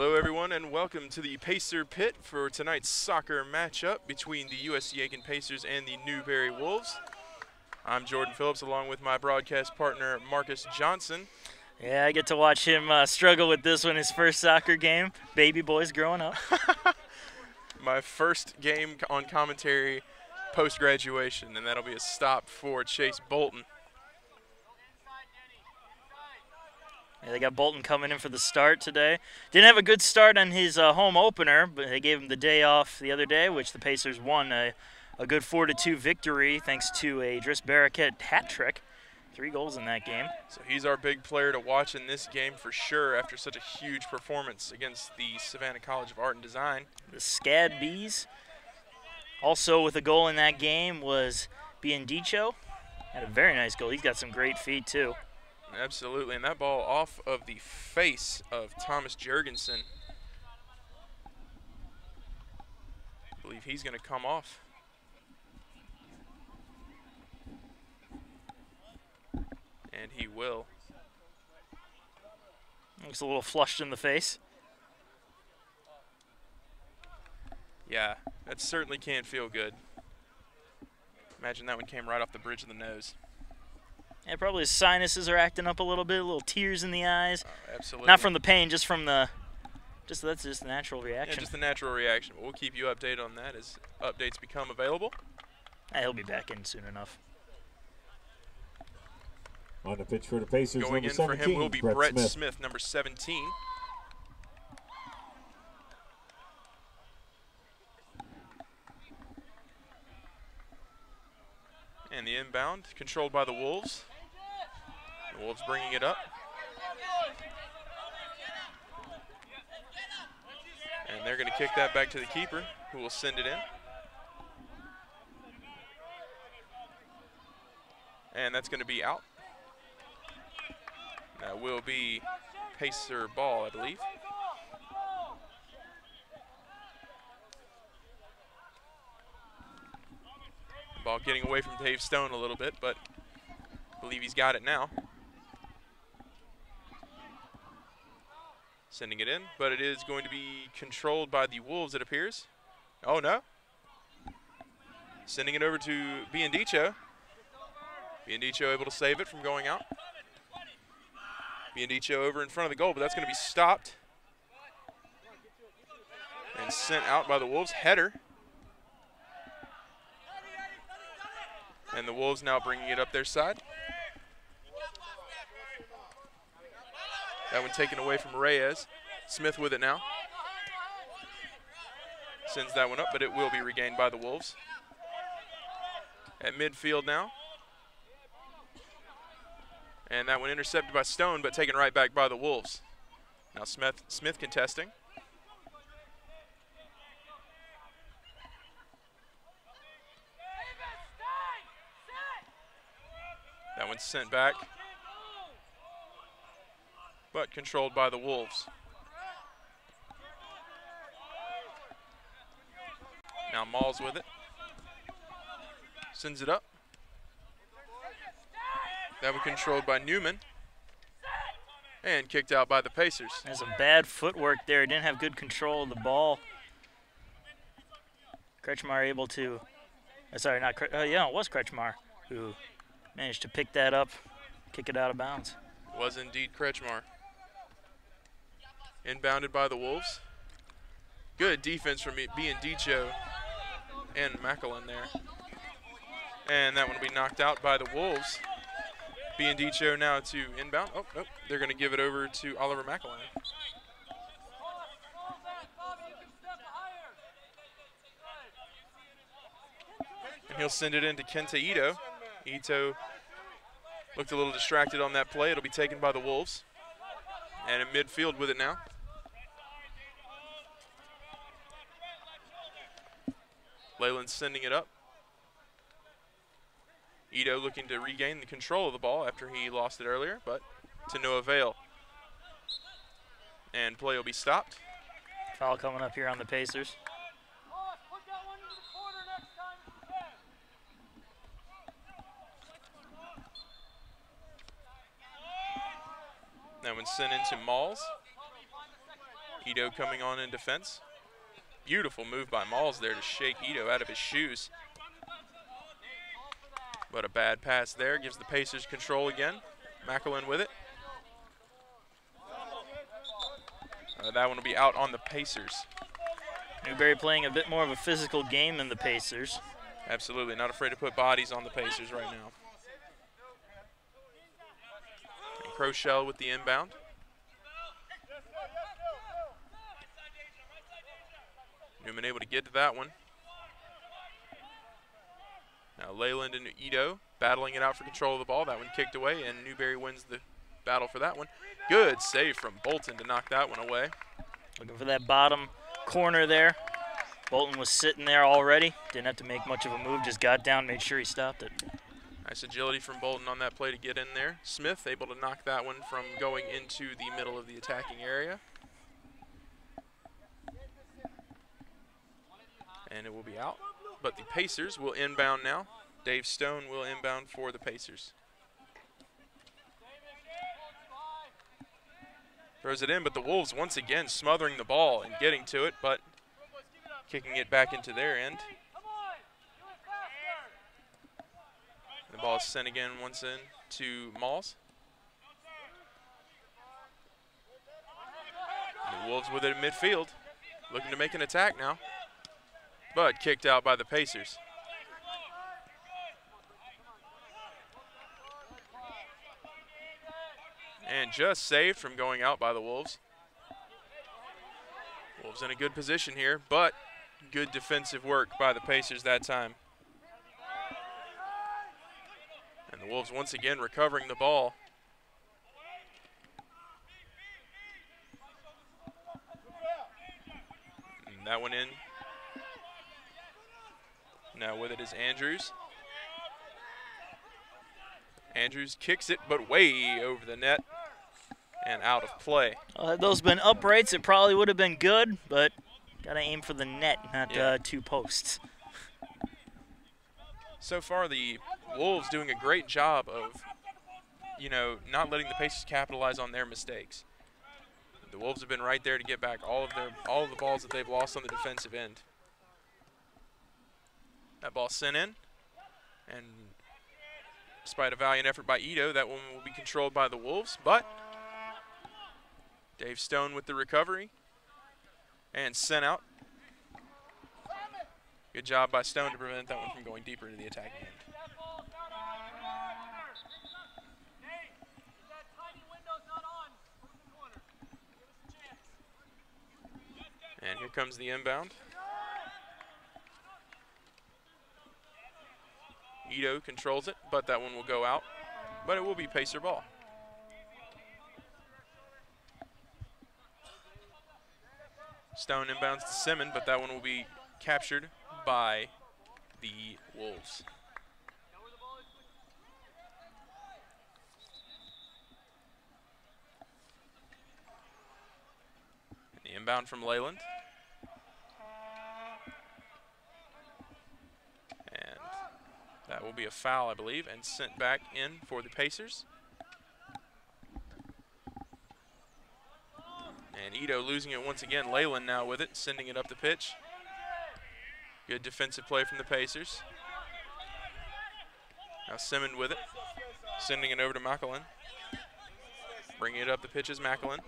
Hello everyone and welcome to the Pacer Pit for tonight's soccer matchup between the USC Aiken Pacers and the Newberry Wolves. I'm Jordan Phillips along with my broadcast partner Marcus Johnson. Yeah, I get to watch him struggle with this one, his first soccer game. Baby boy's growing up. My first game on commentary post-graduation, and that'll be a stop for Chase Bolton. Yeah, they got Bolton coming in for the start today. Didn't have a good start on his home opener, but they gave him the day off the other day, which the Pacers won a good 4-2 victory thanks to a Driss Barraquette hat trick. 3 goals in that game. So he's our big player to watch in this game for sure after such a huge performance against the Savannah College of Art and Design. The Scad Bees. Also with a goal in that game was Biendicho. Had a very nice goal. He's got some great feet too. Absolutely, and that ball off of the face of Thomas Jurgensen. I believe he's going to come off. And he will. Looks a little flushed in the face. Yeah, that certainly can't feel good. Imagine that one came right off the bridge of the nose. Yeah, probably his sinuses are acting up a little bit, little tears in the eyes. Absolutely. Not from the pain, just from the, that's just the natural reaction. Yeah, just the natural reaction. We'll keep you updated on that as updates become available. He'll be back in soon enough. On the pitch for the Pacers, going in for him will be Brett Smith, number 17. And the inbound, controlled by the Wolves. The Wolves bringing it up. And they're going to kick that back to the keeper, who will send it in. And that's going to be out. That will be Pacer ball, I believe. Ball getting away from Dave Stone a little bit, but I believe he's got it now. Sending it in, but it is going to be controlled by the Wolves, it appears. Oh, no. Sending it over to Biendicho. Biendicho able to save it from going out. Biendicho over in front of the goal, but that's going to be stopped and sent out by the Wolves. Header. And the Wolves now bringing it up their side. That one taken away from Reyes. Smith with it now. Sends that one up, but it will be regained by the Wolves. At midfield now. And that one intercepted by Stone, but taken right back by the Wolves. Now Smith contesting. That one's sent back, but controlled by the Wolves. Now Mauls with it. Sends it up. That one controlled by Newman. And kicked out by the Pacers. There's some bad footwork there. Didn't have good control of the ball. Kretschmar able to, sorry, not, yeah, it was Kretschmar who managed to pick that up, kick it out of bounds. Was indeed Kretschmar. Inbounded by the Wolves. Good defense from Biendicho and McEllen there. And that one will be knocked out by the Wolves. Biendicho now to inbound. Oh, nope. They're going to give it over to Oliver McEllen. And he'll send it in to Kenta Ito. Ito looked a little distracted on that play. It'll be taken by the Wolves. And in midfield with it now. Leyland's sending it up. Ito looking to regain the control of the ball after he lost it earlier, but to no avail. And play will be stopped. Foul coming up here on the Pacers. That one's sent into Mauls. Ito coming on in defense. Beautiful move by Malls there to shake Ito out of his shoes. But a bad pass there gives the Pacers control again. McElwain with it. That one will be out on the Pacers. Newberry playing a bit more of a physical game than the Pacers. Absolutely, not afraid to put bodies on the Pacers right now. And Crochelle with the inbound. Newman able to get to that one. Now Leyland and Ito battling it out for control of the ball. That one kicked away, and Newberry wins the battle for that one. Good save from Bolton to knock that one away. Looking for that bottom corner there. Bolton was sitting there already. Didn't have to make much of a move, just got down, made sure he stopped it. Nice agility from Bolton on that play to get in there. Smith able to knock that one from going into the middle of the attacking area. And it will be out. But the Pacers will inbound now. Dave Stone will inbound for the Pacers. Throws it in, but the Wolves once again smothering the ball and getting to it, but kicking it back into their end. The ball is sent again once in to Malls. And the Wolves with it in midfield, looking to make an attack now, but kicked out by the Pacers. And just saved from going out by the Wolves. Wolves in a good position here, but good defensive work by the Pacers that time. And the Wolves once again recovering the ball. And that one in. Now with it is Andrews. Andrews kicks it, but way over the net and out of play. Had those been uprights, it probably would have been good, but got to aim for the net, not two posts. So far, the Wolves doing a great job of, not letting the Pacers capitalize on their mistakes. The Wolves have been right there to get back all of the balls that they've lost on the defensive end. That ball sent in, and despite a valiant effort by Ito, that one will be controlled by the Wolves, but Dave Stone with the recovery and sent out. Good job by Stone to prevent that one from going deeper into the attacking end. And here comes the inbound. Ito controls it, but that one will go out. But it will be Pacer ball. Stone inbounds to Simmons, but that one will be captured by the Wolves. And the inbound from Leyland. And that will be a foul, I believe, and sent back in for the Pacers. And Ito losing it once again. Leyland now with it, sending it up the pitch. Good defensive play from the Pacers. Now Simmons with it, sending it over to McElwain. Bringing it up the pitch is McElwain.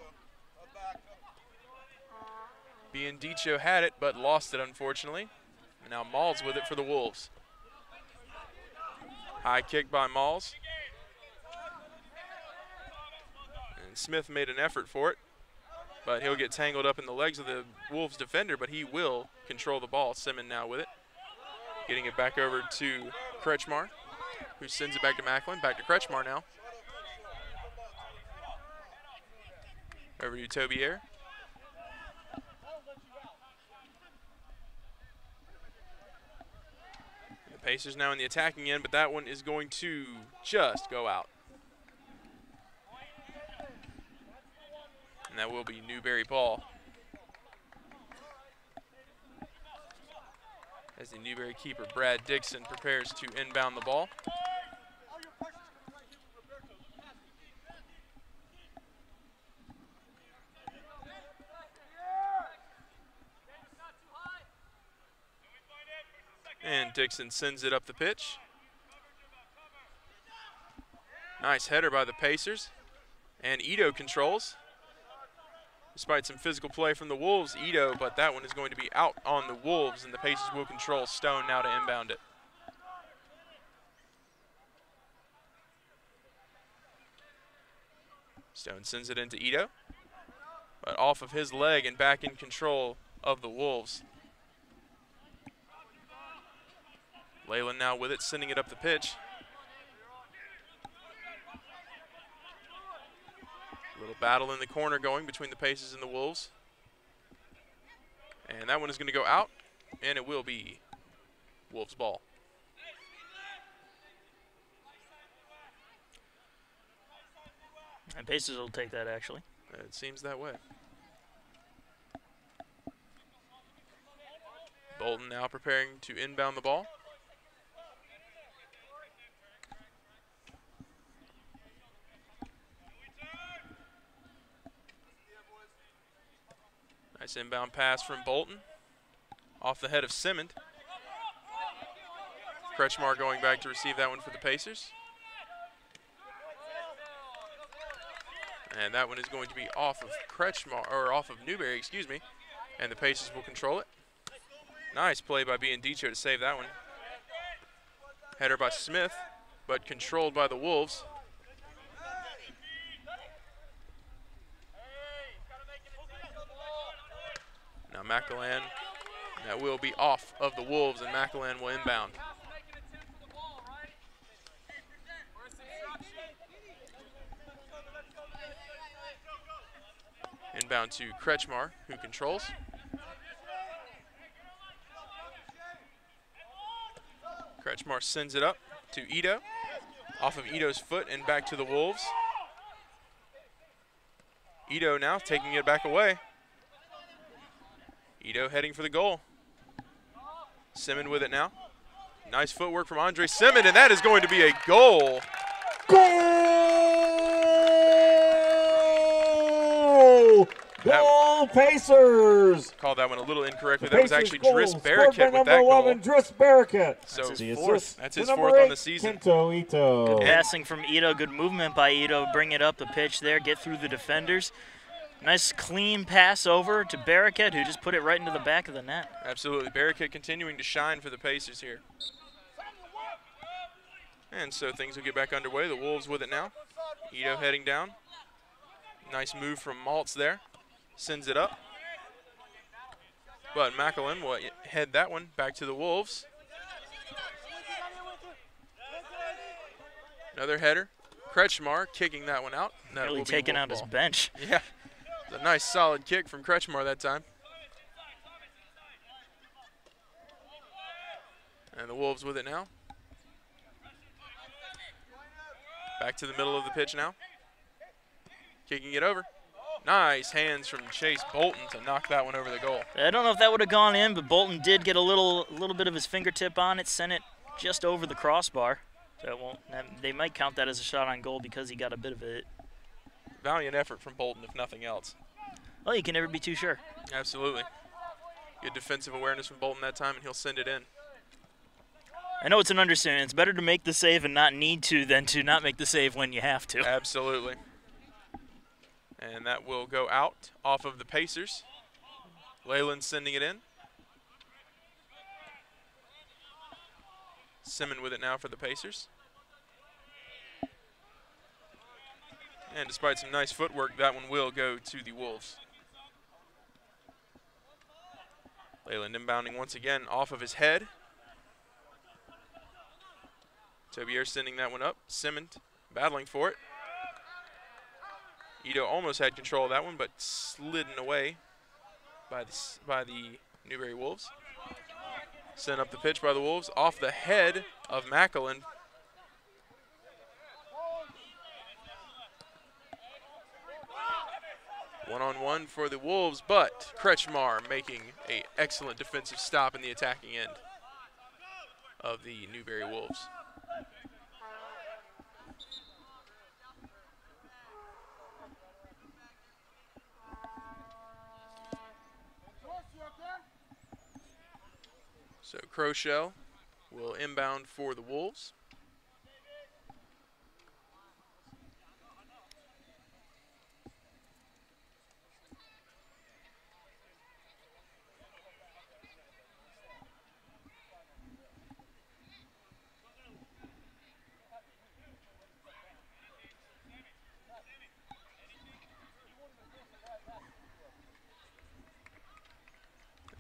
Biandicho had it, but lost it, unfortunately. And now Malls with it for the Wolves. High kick by Malls. And Smith made an effort for it, but he'll get tangled up in the legs of the Wolves defender, but he will control the ball. Simmons now with it. Getting it back over to Kretschmar, who sends it back to McElwain. Back to Kretschmar now. Over to Tobier. The Pacers now in the attacking end, but that one is going to just go out. And that will be Newberry ball. As the Newberry keeper, Brad Dixon, prepares to inbound the ball. Dixon sends it up the pitch. Nice header by the Pacers. And Ito controls. Despite some physical play from the Wolves, Ito, but that one is going to be out on the Wolves, and the Pacers will control. Stone now to inbound it. Stone sends it into Ito, but off of his leg and back in control of the Wolves. Leyland now with it, sending it up the pitch. Little battle in the corner going between the Pacers and the Wolves. And that one is going to go out, and it will be Wolves ball. And Pacers will take that, actually. It seems that way. Bolton now preparing to inbound the ball. Nice inbound pass from Bolton. Off the head of Simmond. Kretschmar going back to receive that one for the Pacers. And that one is going to be off of Kretschmar, or off of Newberry, excuse me. And the Pacers will control it. Nice play by Biandicho to save that one. Header by Smith, but controlled by the Wolves. Now McElhan, that will be off of the Wolves, and McElhan will inbound. Inbound to Kretschmar, who controls. Kretschmar sends it up to Ito. Off of Ito's foot and back to the Wolves. Ito now taking it back away. Ito heading for the goal. Simmond with it now. Nice footwork from Andre Simmond, and that is going to be a goal. Goal! Goal, Pacers! Called that one a little incorrectly. The That was Pacers actually Driss goal, Barricott scored by with that number goal. 11, Driss Barricott. So That's the fourth. assist That's to his number fourth on 8, the season. Kento Ito. Good passing from Ito. Good movement by Ito. Bring it up the pitch there. Get through the defenders. Nice clean pass over to Barricott, who just put it right into the back of the net. Absolutely. Barricott continuing to shine for the Pacers here. And so things will get back underway. The Wolves with it now. Ito heading down. Nice move from Maltz there. Sends it up. But McElhan will head that one back to the Wolves. Another header. Kretschmar kicking that one out. That Really will be taking Wolf out his ball. bench. Yeah. It's a nice solid kick from Kretschmar that time. And the Wolves with it now. Back to the middle of the pitch now. Kicking it over. Nice hands from Chase Bolton to knock that one over the goal. I don't know if that would have gone in, but Bolton did get a little bit of his fingertip on it, sent it just over the crossbar. So it won't. They might count that as a shot on goal because he got a bit of it. Valiant effort from Bolton, if nothing else. Well, you can never be too sure. Absolutely. Good defensive awareness from Bolton that time, and he'll send it in. I know it's an understatement. It's better to make the save and not need to than to not make the save when you have to. Absolutely. And that will go out off of the Pacers. Leyland sending it in. Simmond with it now for the Pacers. And despite some nice footwork, that one will go to the Wolves. Leyland inbounding once again off of his head. Tobier sending that one up. Simmond battling for it. Ito almost had control of that one, but slidden away by the Newberry Wolves. Sent up the pitch by the Wolves off the head of McElhan. One-on-one for the Wolves, but Kretschmar making an excellent defensive stop in the attacking end of the Newberry Wolves. So Crochelle will inbound for the Wolves.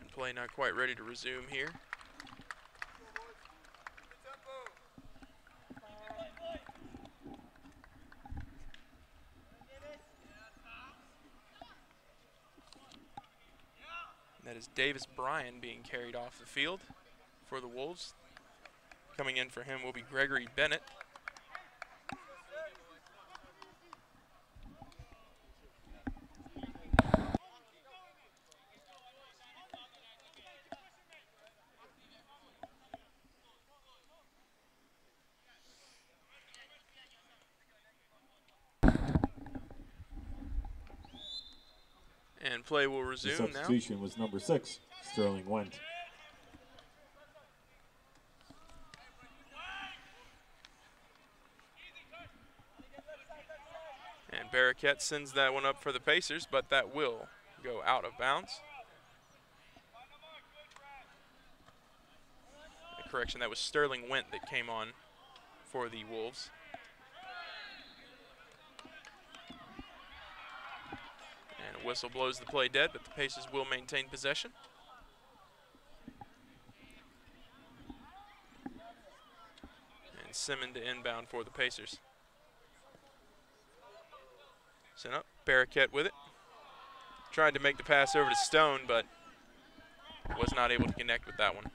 And play not quite ready to resume here. That is Davis Bryan being carried off the field for the Wolves. Coming in for him will be Gregory Bennett. And play will The resume now. substitution was number 6, Sterling Wendt. And Barraquette sends that one up for the Pacers, but that will go out of bounds. Correction, that was Sterling Wendt that came on for the Wolves. And a whistle blows the play dead, but the Pacers will maintain possession. And Simmons to inbound for the Pacers. Sent up, Barraquette with it. Tried to make the pass over to Stone, but was not able to connect with that one.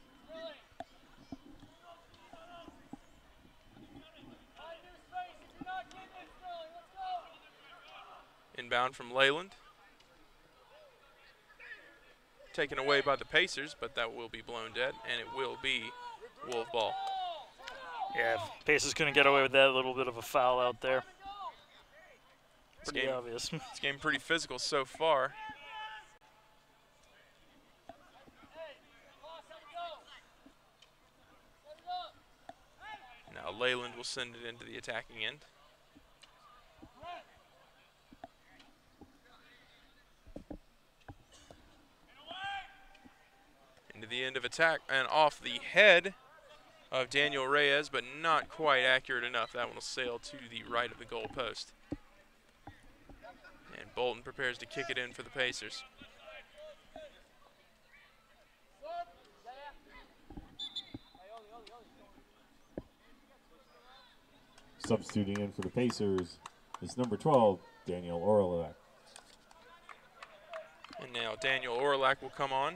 Inbound from Leyland. Taken away by the Pacers, but that will be blown dead, and it will be Wolf ball. Yeah, Pacers couldn't get away with that. A little bit of a foul out there. Pretty game, obvious. This game pretty physical so far. Now Leyland will send it into the attacking end. Into the end of attack and off the head of Daniel Reyes, but not quite accurate enough. That one will sail to the right of the goal post. And Bolton prepares to kick it in for the Pacers. Substituting in for the Pacers is number 12, Daniel Orlak. And now Daniel Orlak will come on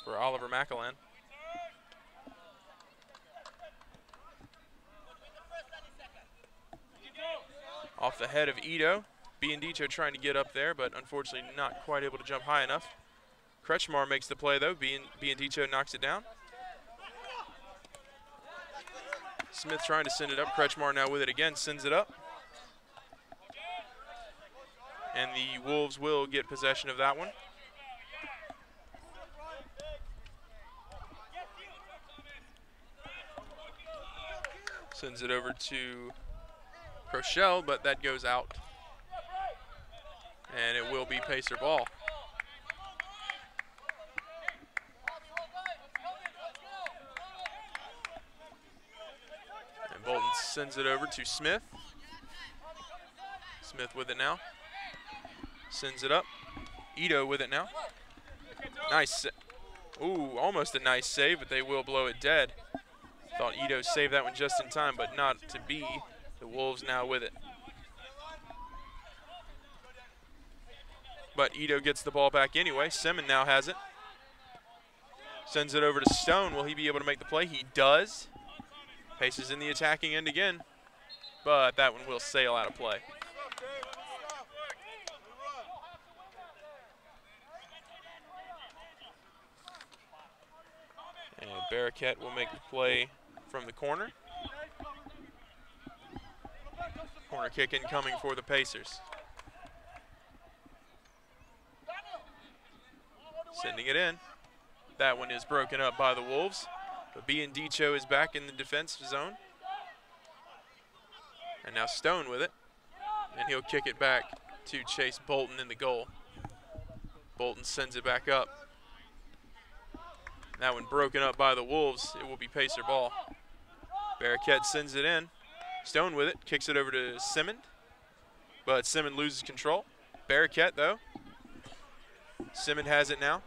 for Oliver McElhan. Off the head of Ito. Biandicho trying to get up there, but unfortunately not quite able to jump high enough. Kretschmar makes the play, though. Biandicho knocks it down. Smith trying to send it up. Kretschmar now with it again, sends it up. And the Wolves will get possession of that one. Sends it over to Crochelle, but that goes out. And it will be Pacer ball. And Bolton sends it over to Smith. Smith with it now. Sends it up. Ito with it now. Nice. Ooh, almost a nice save, but they will blow it dead. Thought Ito saved that one just in time, but not to be. The Wolves now with it. But Ito gets the ball back anyway. Simmons now has it. Sends it over to Stone. Will he be able to make the play? He does. Paces in the attacking end again. But that one will sail out of play. And Barraquette will make the play from the corner. Corner kick incoming for the Pacers. Sending it in. That one is broken up by the Wolves. But Biandicho is back in the defense zone. And now Stone with it. And he'll kick it back to Chase Bolton in the goal. Bolton sends it back up. That one broken up by the Wolves. It will be Pacer ball. Barraquette sends it in. Stone with it, kicks it over to Simmond. But Simmond loses control. Barraquette, though. Simmond has it now.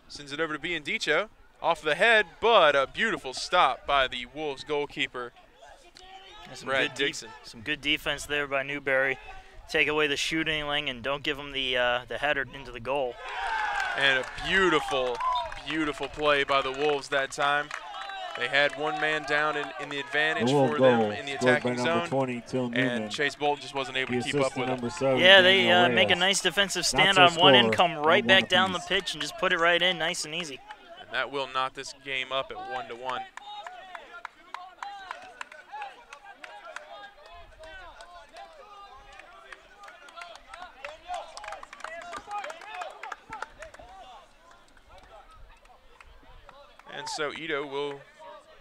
Sends it over to Biandicho. Off the head, but a beautiful stop by the Wolves goalkeeper, Brad Dixon. Some good defense there by Newberry. Take away the shooting lane and don't give them the header into the goal. And a beautiful, beautiful play by the Wolves that time. They had one man down in the advantage for them in the attacking zone, 20, and Chase Bolton just wasn't able to keep up with it. Yeah, they make a nice defensive stand on one end, come right back down the pitch, and just put it right in, nice and easy. And that will knot this game up at 1-1. And so Ito will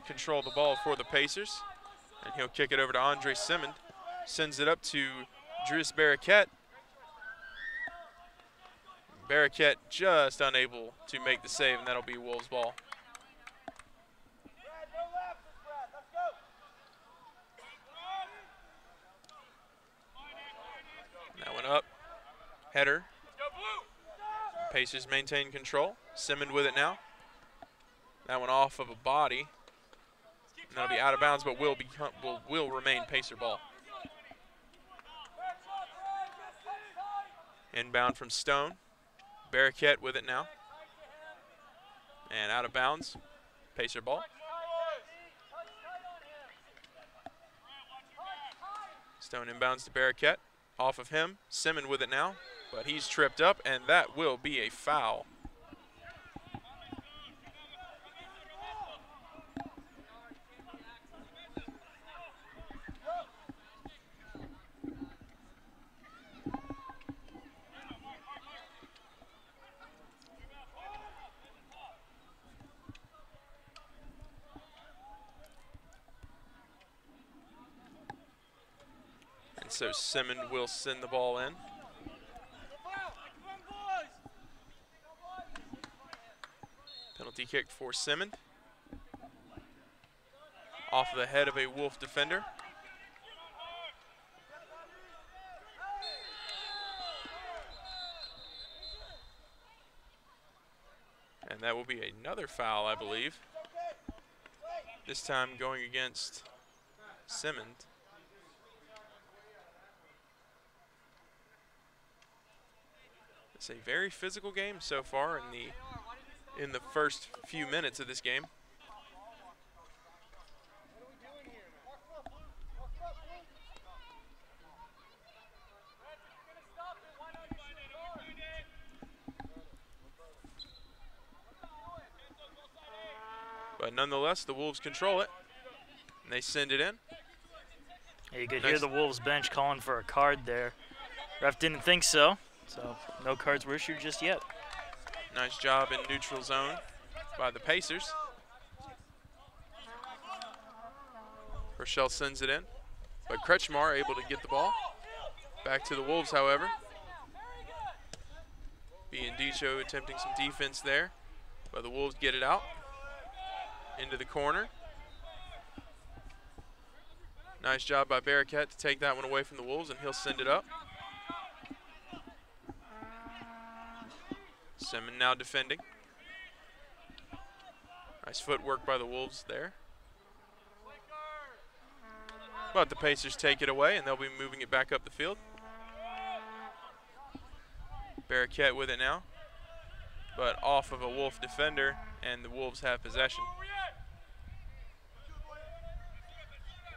control the ball for the Pacers, and he'll kick it over to Andre Simmond. Sends it up to Dries Barraquette. Barraquette just unable to make the save, and that'll be Wolves ball. That one up. Header. Pacers maintain control. Simmond with it now. That one off of a body. And that'll be out of bounds, but will remain Pacer ball. Inbound from Stone. Barraquette with it now. And out of bounds. Pacer ball. Stone inbounds to Barraquette. Off of him. Simmond with it now. But he's tripped up, and that will be a foul. So Simmond will send the ball in. Penalty kick for Simmond. Off the head of a Wolf defender. And that will be another foul, I believe. This time going against Simmond. It's a very physical game so far in the first few minutes of this game. But nonetheless, the Wolves control it, and they send it in. Yeah, you could hear the Wolves bench calling for a card there. Ref didn't think so. So no cards were issued just yet. Nice job in neutral zone by the Pacers. Rochelle sends it in, but Kretschmar able to get the ball. Back to the Wolves, however. Biandicho attempting some defense there, but the Wolves get it out into the corner. Nice job by Barraquette to take that one away from the Wolves, and he'll send it up. Simmond now defending. Nice footwork by the Wolves there. But the Pacers take it away, and they'll be moving it back up the field. Barraquette with it now, but off of a Wolf defender, and the Wolves have possession.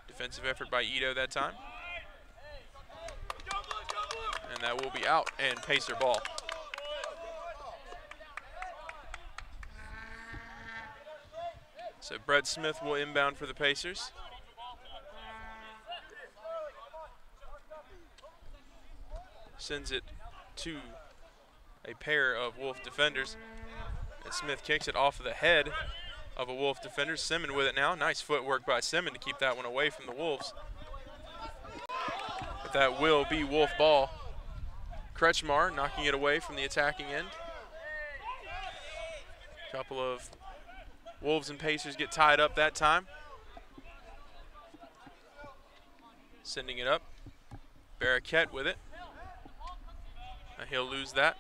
Defensive effort by Ito that time. And that will be out, and Pacer ball. So Brett Smith will inbound for the Pacers. Sends it to a pair of Wolf defenders. And Smith kicks it off of the head of a Wolf defender. Simmons with it now. Nice footwork by Simmons to keep that one away from the Wolves. But that will be Wolf ball. Kretschmar knocking it away from the attacking end. A couple of Wolves and Pacers get tied up that time. Sending it up. Barraquette with it. Now he'll lose that.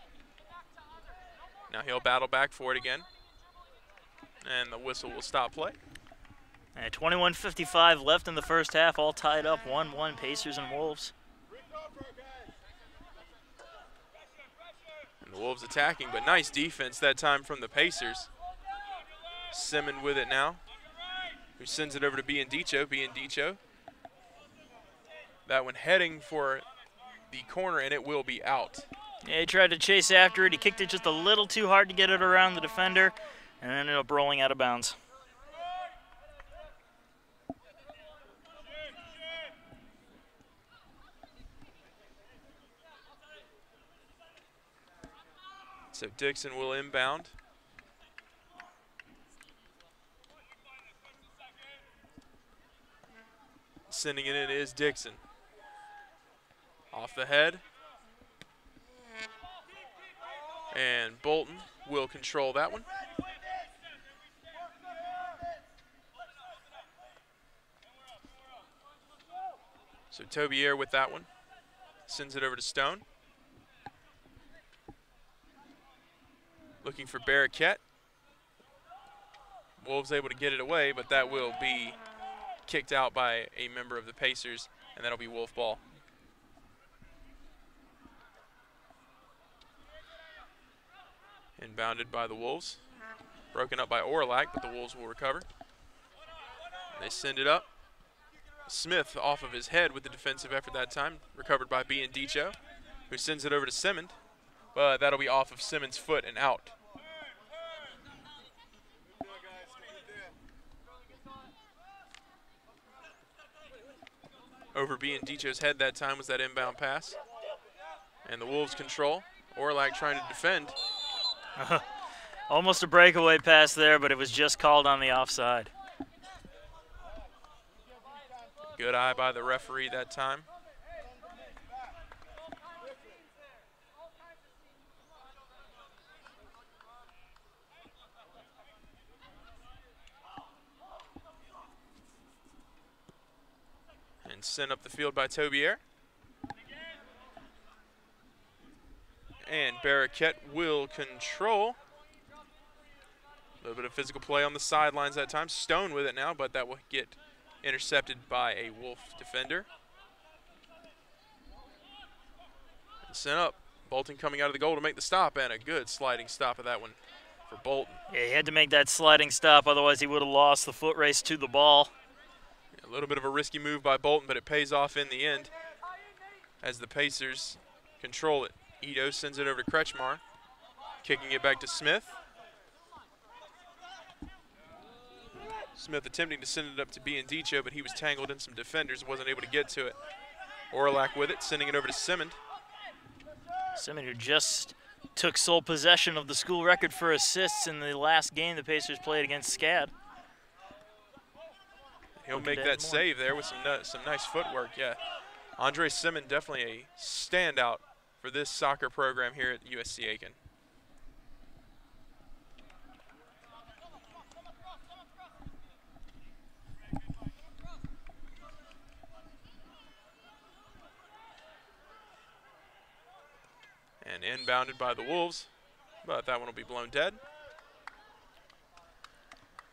Now he'll battle back for it again. And the whistle will stop play. And 21:55 left in the first half, all tied up 1-1 Pacers and Wolves. And the Wolves attacking, but nice defense that time from the Pacers. Simmons with it now, who sends it over to Biandicho. Biandicho. That one heading for the corner, and it will be out. Yeah, he tried to chase after it. He kicked it just a little too hard to get it around the defender, and ended up rolling out of bounds. So Dixon will inbound. Sending it in is Dixon. Off the head. And Bolton will control that one. So Tobier with that one. Sends it over to Stone. Looking for Barraquette. Wolves able to get it away, but that will be kicked out by a member of the Pacers, and that'll be Wolf ball. Inbounded by the Wolves. Broken up by Orlac, but the Wolves will recover. They send it up. Smith off of his head with the defensive effort that time. Recovered by Biandicho, who sends it over to Simmons. But that'll be off of Simmons' foot and out. Over Biandicho's head that time was that inbound pass. And the Wolves control. Orlac trying to defend. Almost a breakaway pass there, but it was just called on the offside. Good eye by the referee that time. And sent up the field by Tobier. And Barraquette will control. A little bit of physical play on the sidelines that time. Stone with it now, but that will get intercepted by a Wolf defender. And sent up. Bolton coming out of the goal to make the stop, and a good sliding stop of that one for Bolton. Yeah, he had to make that sliding stop, otherwise he would have lost the foot race to the ball. A little bit of a risky move by Bolton, but it pays off in the end as the Pacers control it. Ito sends it over to Kretschmar, kicking it back to Smith. Smith attempting to send it up to Biandicho, but he was tangled in some defenders, wasn't able to get to it. Orlac with it, sending it over to Simmons. Simmons, who just took sole possession of the school record for assists in the last game the Pacers played against SCAD. He'll make that save there with some nice footwork, yeah. Andre Simmons, definitely a standout for this soccer program here at USC Aiken. And inbounded by the Wolves, but that one will be blown dead.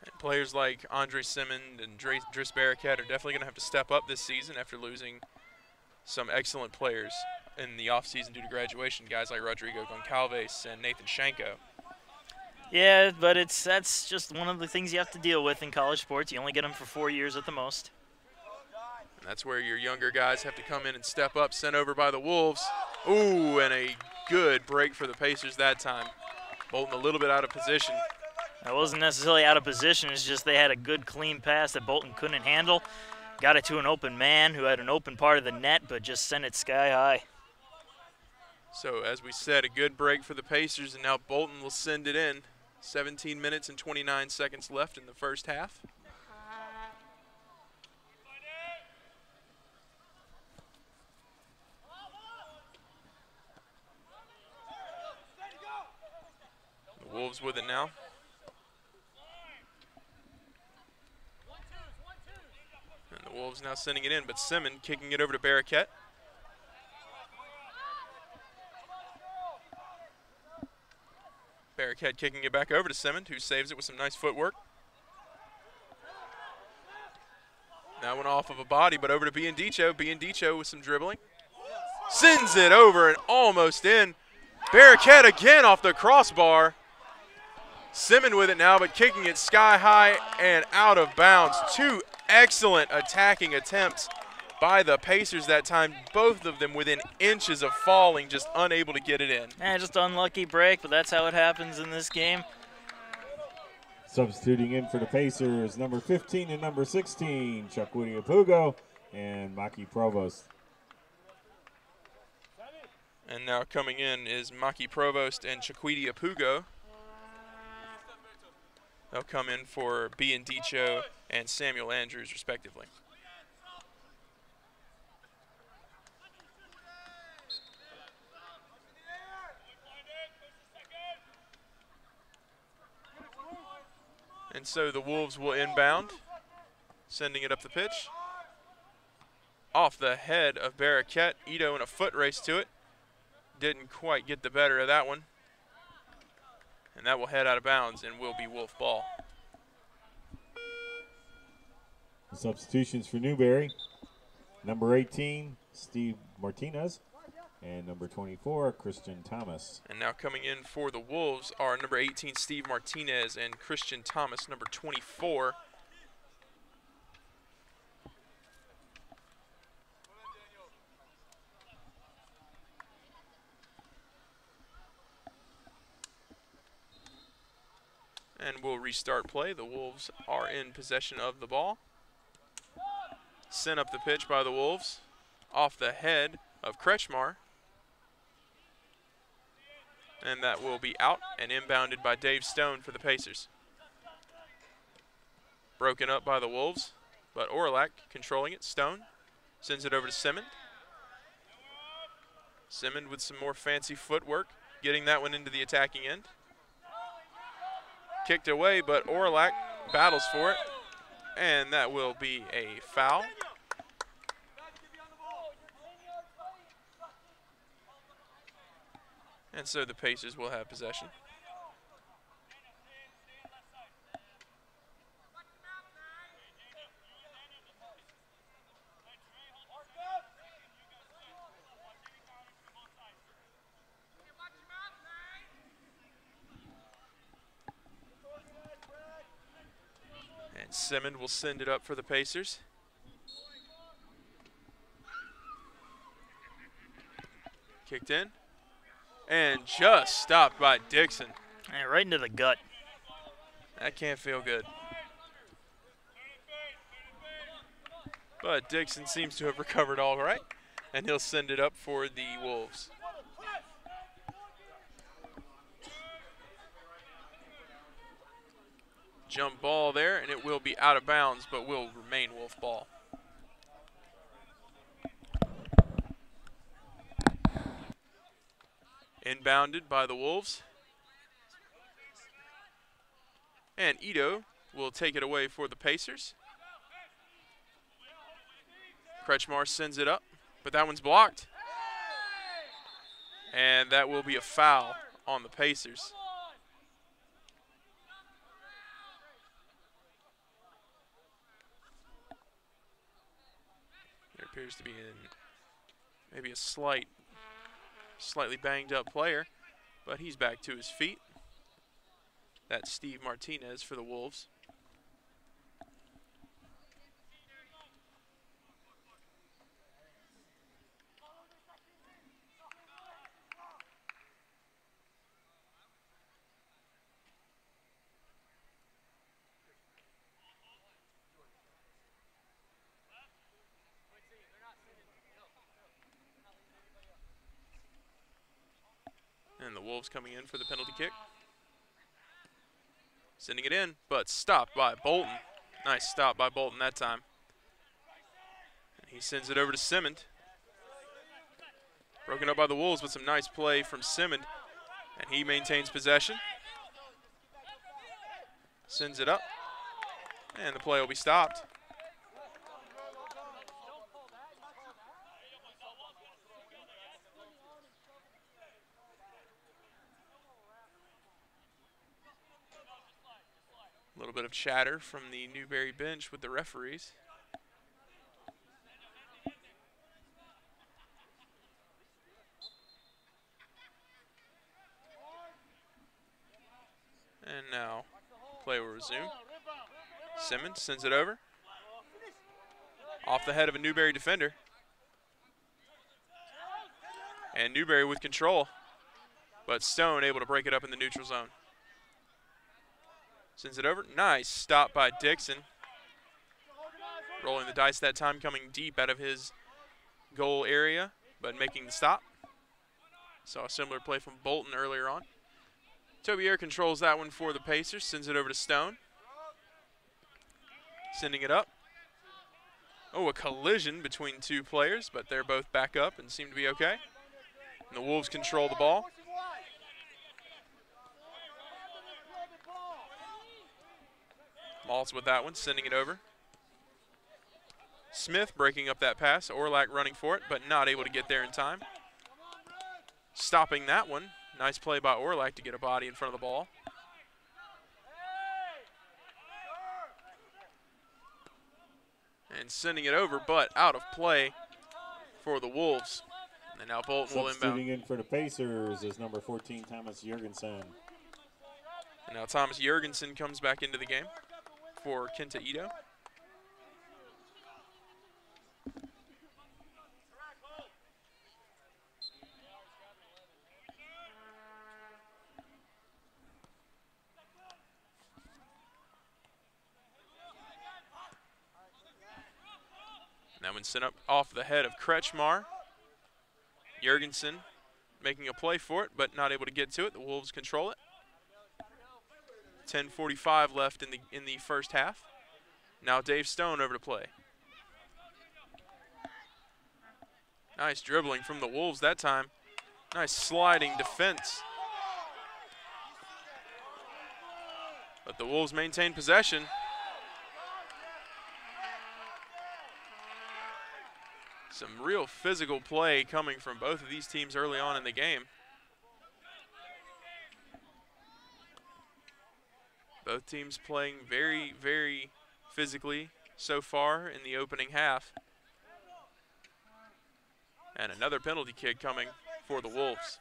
And players like Andre Simmons and Driss Barraquette are definitely going to have to step up this season after losing some excellent players in the offseason due to graduation, guys like Rodrigo Goncalves and Nathan Shanko. Yeah, but that's just one of the things you have to deal with in college sports. You only get them for 4 years at the most. And that's where your younger guys have to come in and step up, sent over by the Wolves. Ooh, and a good break for the Pacers that time. Bolton a little bit out of position. That wasn't necessarily out of position. It's just they had a good, clean pass that Bolton couldn't handle. Got it to an open man who had an open part of the net, but just sent it sky high. So, as we said, a good break for the Pacers, and now Bolton will send it in. 17 minutes and 29 seconds left in the first half. The Wolves with it now. And the Wolves now sending it in, but Simmons kicking it over to Barraquette. Barraquette kicking it back over to Simmons, who saves it with some nice footwork. That one off of a body, but over to Biandicho. Biandicho with some dribbling. Sends it over and almost in. Barraquette again off the crossbar. Simmons with it now, but kicking it sky high and out of bounds. Two excellent attacking attempts by the Pacers that time. Both of them within inches of falling, just unable to get it in. Just an unlucky break, but that's how it happens in this game. Substituting in for the Pacers, number 15 and number 16, Chukwudi Apugo and Maki Provost. And now coming in is Maki Provost and Chukwudi Apugo. They'll come in for Biandicho and Samuel Andrews, respectively. And so the Wolves will inbound, sending it up the pitch. Off the head of Barraquette. Ito in a foot race to it. Didn't quite get the better of that one. And that will head out of bounds and will be Wolf ball. The substitutions for Newberry. Number 18, Steve Martinez. And number 24, Christian Thomas. And now coming in for the Wolves are number 18, Steve Martinez, and Christian Thomas, number 24. And we'll restart play. The Wolves are in possession of the ball. Sent up the pitch by the Wolves. Off the head of Kretschmar. And that will be out and inbounded by Dave Stone for the Pacers. Broken up by the Wolves, but Orlac controlling it. Stone sends it over to Simmons. Simmons with some more fancy footwork, getting that one into the attacking end. Kicked away, but Orlac battles for it, and that will be a foul. And so the Pacers will have possession. And Simmons will send it up for the Pacers. Kicked in. And just stopped by Dixon. Right into the gut. That can't feel good. But Dixon seems to have recovered all right, and he'll send it up for the Wolves. Jump ball there, and it will be out of bounds, but will remain Wolf ball. Inbounded by the Wolves. And Ito will take it away for the Pacers. Kretschmar sends it up, but that one's blocked. And that will be a foul on the Pacers. There appears to be maybe a slightly banged up player, but he's back to his feet. That's Steve Martinez for the Wolves. And the Wolves coming in for the penalty kick. Sending it in, but stopped by Bolton. Nice stop by Bolton that time. And he sends it over to Simmond. Broken up by the Wolves, but some nice play from Simmond. And he maintains possession. Sends it up. And the play will be stopped. A little bit of chatter from the Newberry bench with the referees. And now play will resume. Simmons sends it over. Off the head of a Newberry defender. And Newberry with control. But Stone able to break it up in the neutral zone. Sends it over. Nice stop by Dixon. Rolling the dice that time, coming deep out of his goal area, but making the stop. Saw a similar play from Bolton earlier on. Tobier controls that one for the Pacers. Sends it over to Stone. Sending it up. Oh, a collision between two players, but they're both back up and seem to be okay. And the Wolves control the ball. Maltz with that one, sending it over. Smith breaking up that pass. Orlac running for it, but not able to get there in time. Stopping that one. Nice play by Orlac to get a body in front of the ball. And sending it over, but out of play for the Wolves. And now Bolton will inbound. Substituting in for the Pacers is number 14, Thomas Jurgensen. And now Thomas Jurgensen comes back into the game for Kenta Ito. And that one sent up off the head of Kretschmar. Jurgensen making a play for it, but not able to get to it. The Wolves control it. 10:45 left in the first half. Now Dave Stone over to play. Nice dribbling from the Wolves that time. Nice sliding defense. But the Wolves maintain possession. Some real physical play coming from both of these teams early on in the game. Both teams playing very, very physically so far in the opening half. And another penalty kick coming for the Wolves.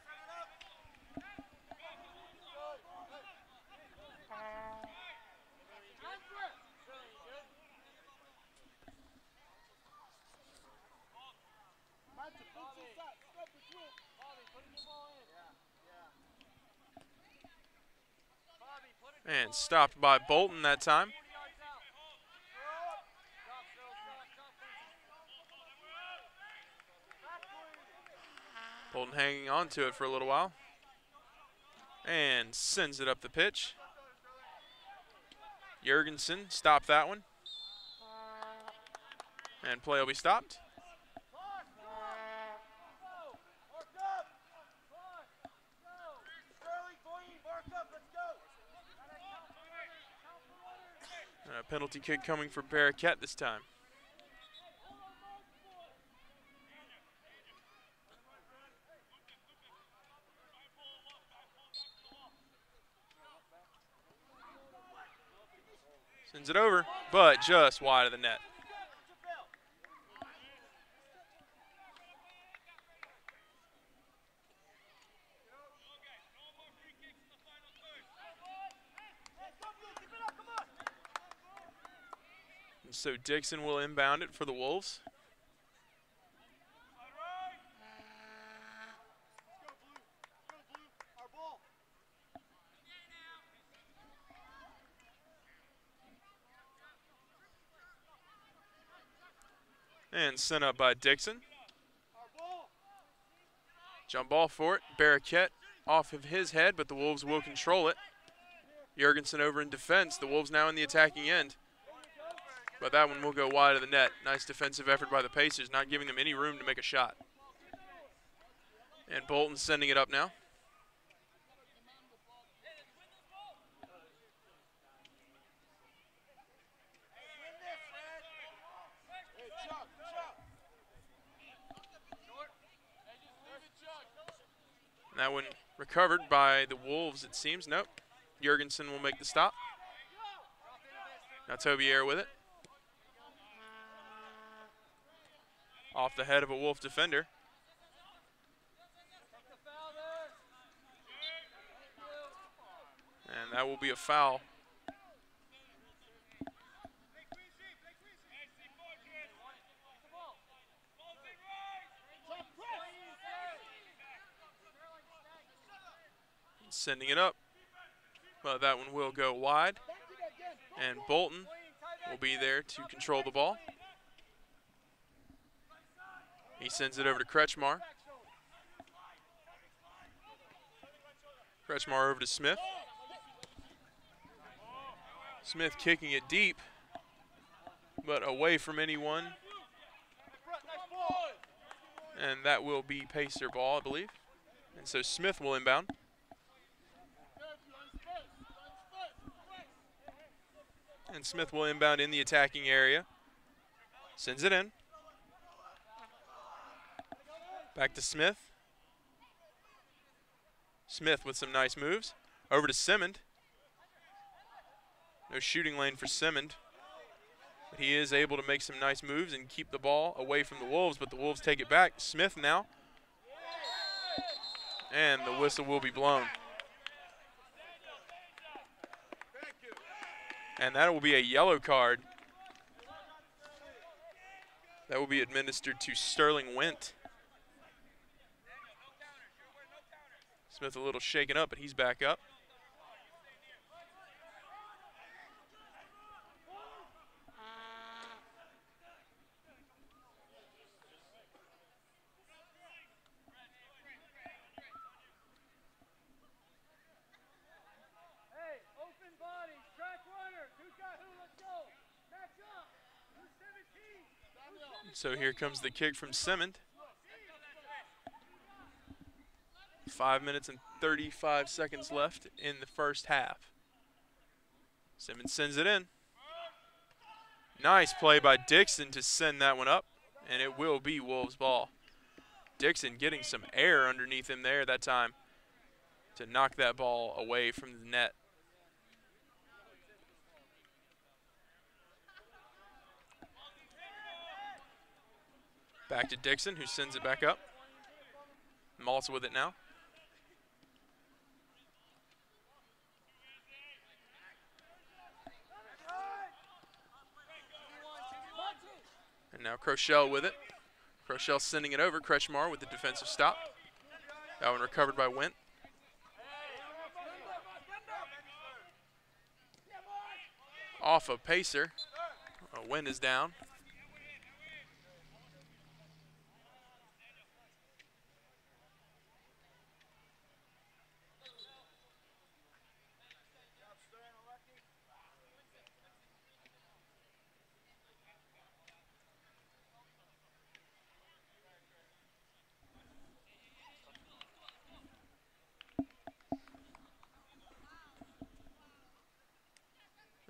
And stopped by Bolton that time. Bolton hanging on to it for a little while. And sends it up the pitch. Jurgensen stopped that one. And play will be stopped. A penalty kick coming for Barraquette this time. Sends it over, but just wide of the net. So Dixon will inbound it for the Wolves. And sent up by Dixon. Jump ball for it. Barraquette off of his head, but the Wolves will control it. Jorgensen over in defense. The Wolves now in the attacking end. But that one will go wide of the net. Nice defensive effort by the Pacers, not giving them any room to make a shot. And Bolton sending it up now. And that one recovered by the Wolves, it seems. Nope. Jorgensen will make the stop. Now Tobier with it. Off the head of a Wolf defender. And that will be a foul. Sending it up. But that one will go wide. And Bolton will be there to control the ball. He sends it over to Kretschmar. Kretschmar over to Smith. Smith kicking it deep, but away from anyone. And that will be Pacer ball, I believe. And so Smith will inbound. And Smith will inbound in the attacking area. Sends it in. Back to Smith. Smith with some nice moves. Over to Simmond. No shooting lane for Simmond. But he is able to make some nice moves and keep the ball away from the Wolves, but the Wolves take it back. Smith now. And the whistle will be blown. And that will be a yellow card. That will be administered to Sterling Went. Smith a little shaken up, but he's back up. So here comes the kick from Simmond. 5 minutes and 35 seconds left in the first half. Simmons sends it in. Nice play by Dixon to send that one up, and it will be Wolves ball. Dixon getting some air underneath him there that time to knock that ball away from the net. Back to Dixon, who sends it back up. Maltz with it now. And now Crochelle with it. Crochelle sending it over. Kretschmar with the defensive stop. That one recovered by Went. Off of Pacer. Went is down.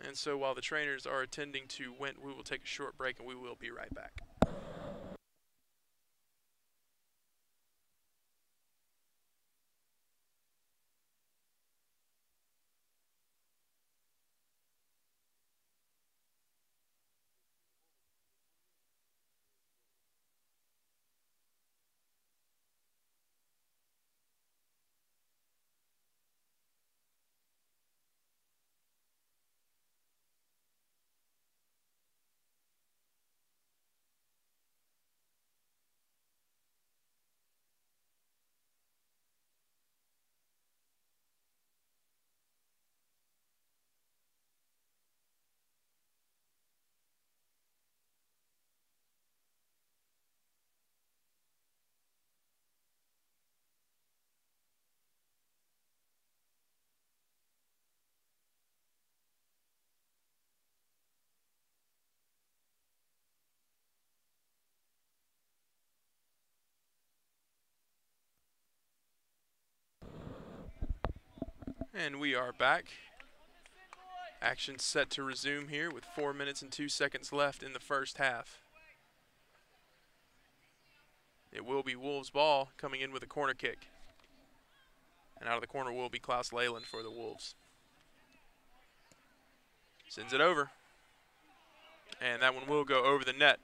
And so while the trainers are attending to Went, we will take a short break and we will be right back. And we are back. Action set to resume here with 4 minutes and 2 seconds left in the first half. It will be Wolves ball coming in with a corner kick. And out of the corner will be Klaus Leyland for the Wolves. Sends it over. And that one will go over the net.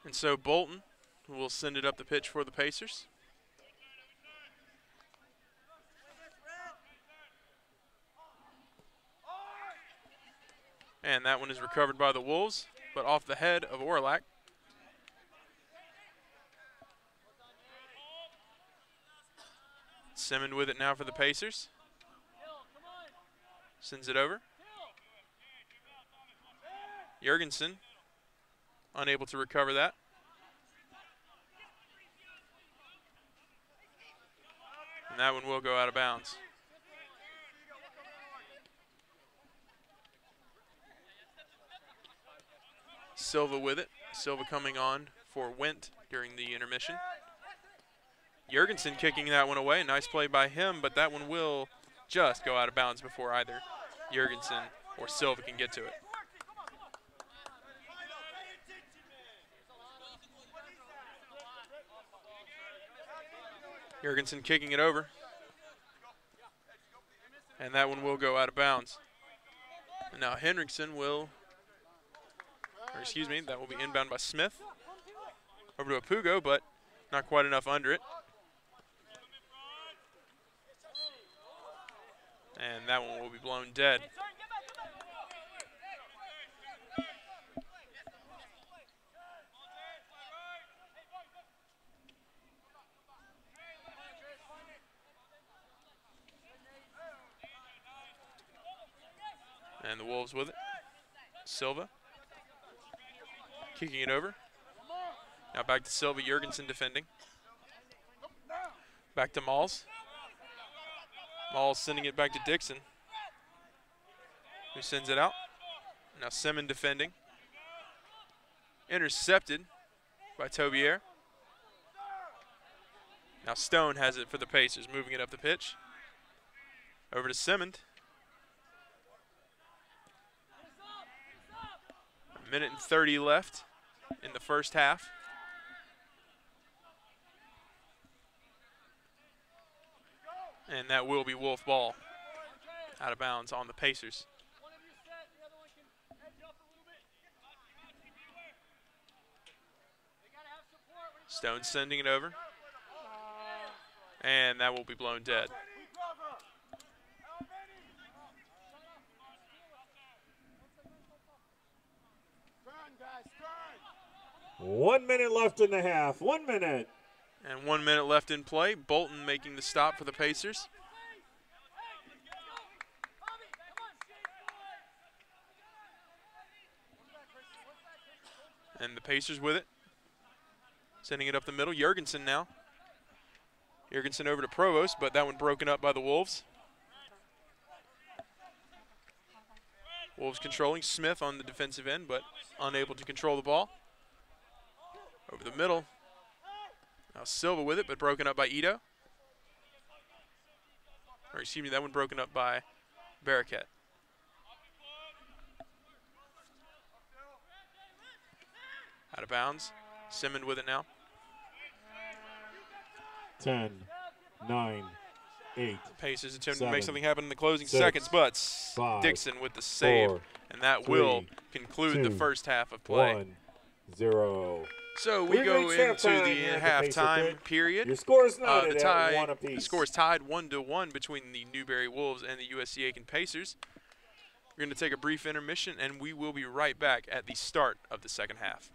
And so Bolton will send it up the pitch for the Pacers. And that one is recovered by the Wolves, but off the head of Orlac. Simmons with it now for the Pacers. Sends it over. Jurgensen unable to recover that. And that one will go out of bounds. Silva with it. Silva coming on for Wendt during the intermission. Jurgensen kicking that one away. Nice play by him, but that one will just go out of bounds before either Jurgensen or Silva can get to it. Jurgensen kicking it over. And that one will go out of bounds. And now Henriksen will, or excuse me, that will be inbound by Smith. Over to Apugo, but not quite enough under it. And that one will be blown dead. And the Wolves with it. Silva kicking it over. Now back to Silva, Jurgensen defending. Back to Malls. Malls sending it back to Dixon, who sends it out. Now Simmons defending. Intercepted by Tobier. Now Stone has it for the Pacers, moving it up the pitch. Over to Simmons. A minute and 30 left in the first half. And that will be Wolf ball out of bounds on the Pacers. Stone sending it over. And that will be blown dead. One minute left in the half. 1 minute. And 1 minute left in play. Bolton making the stop for the Pacers. And the Pacers with it. Sending it up the middle. Jurgensen now. Jurgensen over to Provost, but that one broken up by the Wolves. Wolves controlling. Smith on the defensive end, but unable to control the ball. Over the middle. Now Silva with it, but broken up by Ito. Or excuse me, that one broken up by Barraquette. Out of bounds. Simmons with it now. 10, 9, 8. Pacers attempt to 7, make something happen in the closing 6, seconds, but 5, Dixon with the save. 4, and that 3, will conclude the 2, first half of play. 1, 0. So we go into the halftime period. Your score is The knotted at 1 The apiece. score is tied 1-1 between the Newberry Wolves and the USC Aiken Pacers. We're going to take a brief intermission, and we will be right back at the start of the second half.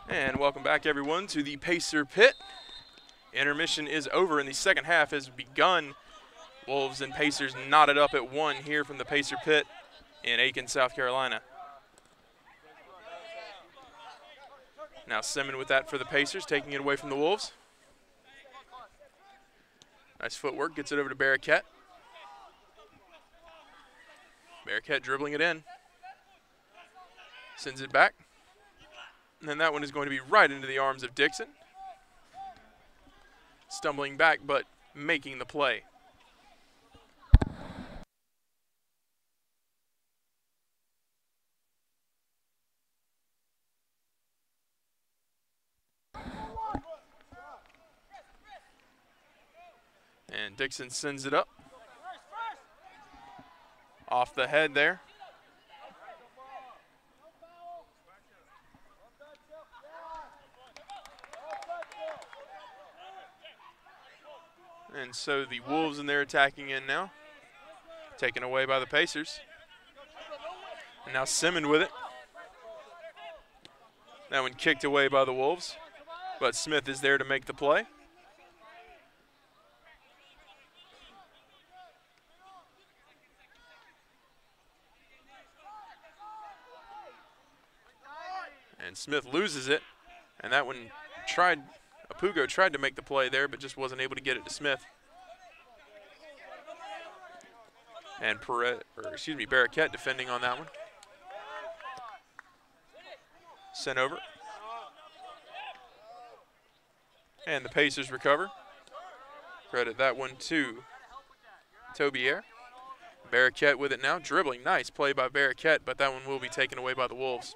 And welcome back, everyone, to the Pacer Pit. Intermission is over and the second half has begun. Wolves and Pacers knotted up at 1 here from the Pacer Pit in Aiken, South Carolina. Now Simmons with that for the Pacers, taking it away from the Wolves. Nice footwork, gets it over to Barraquette. Barraquette dribbling it in. Sends it back. And then that one is going to be right into the arms of Dixon. Stumbling back, but making the play. And Dixon sends it up. Off the head there. And so the Wolves in there attacking in now. Taken away by the Pacers. And now Simmons with it. That one kicked away by the Wolves. But Smith is there to make the play. And Smith loses it. And that one Apugo tried to make the play there, but just wasn't able to get it to Smith. And Barraquette defending on that one. Sent over. And the Pacers recover. Credit that one to Tobier. Barraquette with it now, dribbling. Nice play by Barraquette, but that one will be taken away by the Wolves.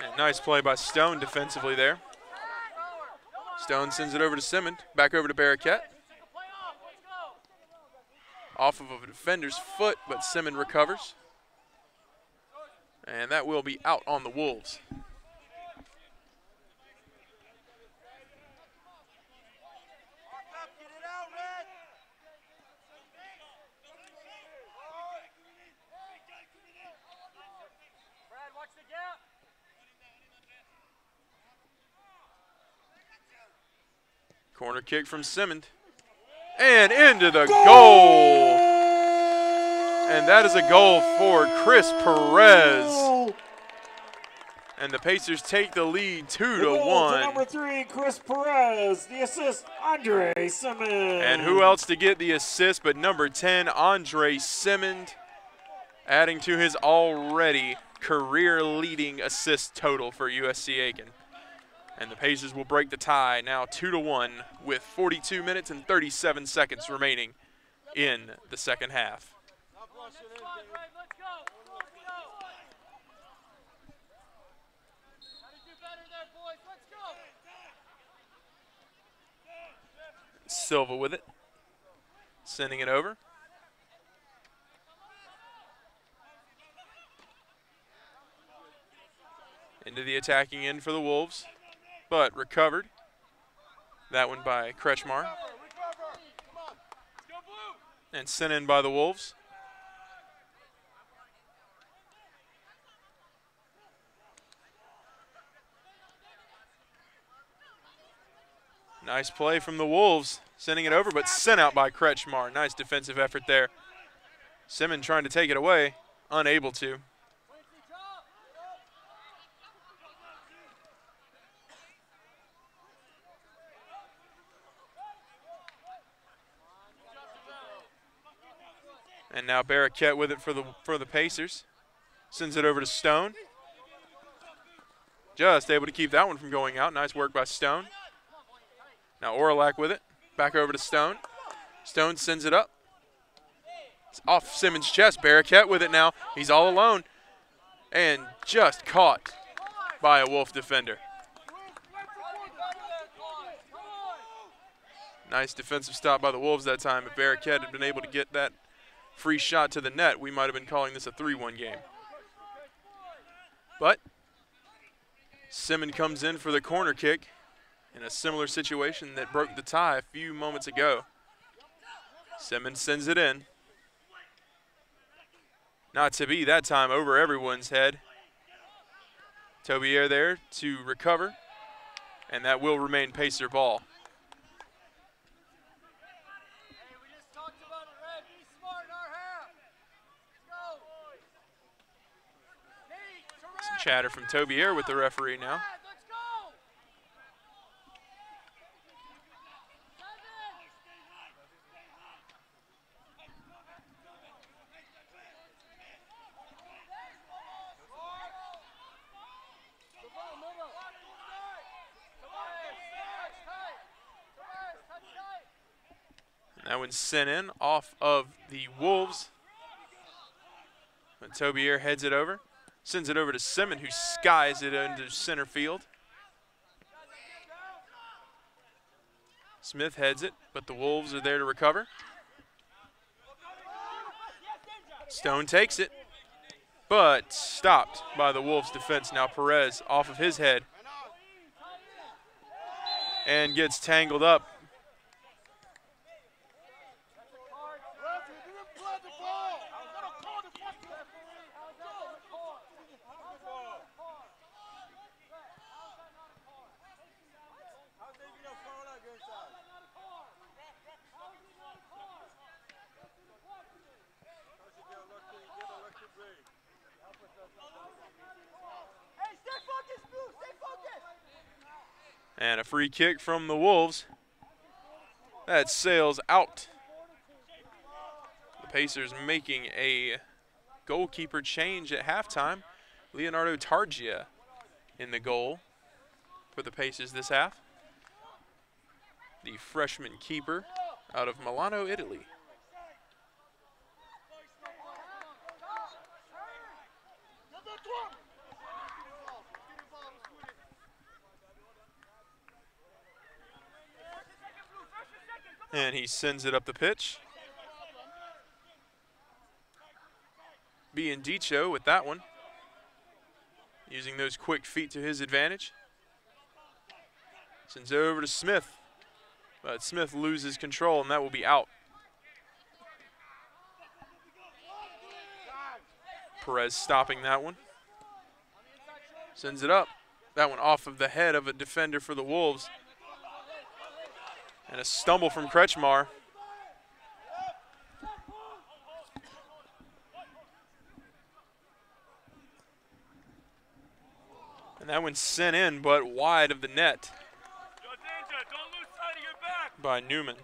And nice play by Stone defensively there. Stone sends it over to Simmons, back over to Barraquette. Off of a defender's foot, but Simmons recovers. And that will be out on the Wolves. Corner kick from Simmons. And into the goal! And that is a goal for Chris Perez. And the Pacers take the lead 2-1. Number 3, Chris Perez. The assist, Andre Simmons. And who else to get the assist but number 10, Andre Simmons, adding to his already career-leading assist total for USC Aiken. And the Pacers will break the tie now 2-1 with 42 minutes and 37 seconds remaining in the second half. Silva with it, sending it over. Into the attacking end for the Wolves, but recovered. That one by Kretschmar. And sent in by the Wolves. Nice play from the Wolves, sending it over, but sent out by Kretschmar. Nice defensive effort there. Simmons trying to take it away, unable to. And now Barraquette with it for the Pacers. Sends it over to Stone. Just able to keep that one from going out. Nice work by Stone. Now Orlac with it. Back over to Stone. Stone sends it up. It's off Simmons' chest. Barraquette with it now. He's all alone. And just caught by a Wolf defender. Nice defensive stop by the Wolves that time. If Barraquette had been able to get that free shot to the net, we might have been calling this a 3-1 game. But Simmons comes in for the corner kick in a similar situation that broke the tie a few moments ago. Simmons sends it in. Not to be that time over everyone's head. Tobier there to recover, and that will remain Pacer ball. Some chatter from Tobier with the referee now. That one's sent in off of the Wolves. But Tobier heads it over, sends it over to Simmons, who skies it into center field. Smith heads it, but the Wolves are there to recover. Stone takes it, but stopped by the Wolves defense. Now Perez off of his head and gets tangled up. And a free kick from the Wolves. That sails out. The Pacers making a goalkeeper change at halftime. Leonardo Targia in the goal for the Pacers this half. The freshman keeper out of Milano, Italy. And he sends it up the pitch. Biandicho with that one, using those quick feet to his advantage. Sends it over to Smith, but Smith loses control, and that will be out. Perez stopping that one. Sends it up. That one off of the head of a defender for the Wolves. And a stumble from Kretschmar. And that one's sent in, but wide of the net by Newman.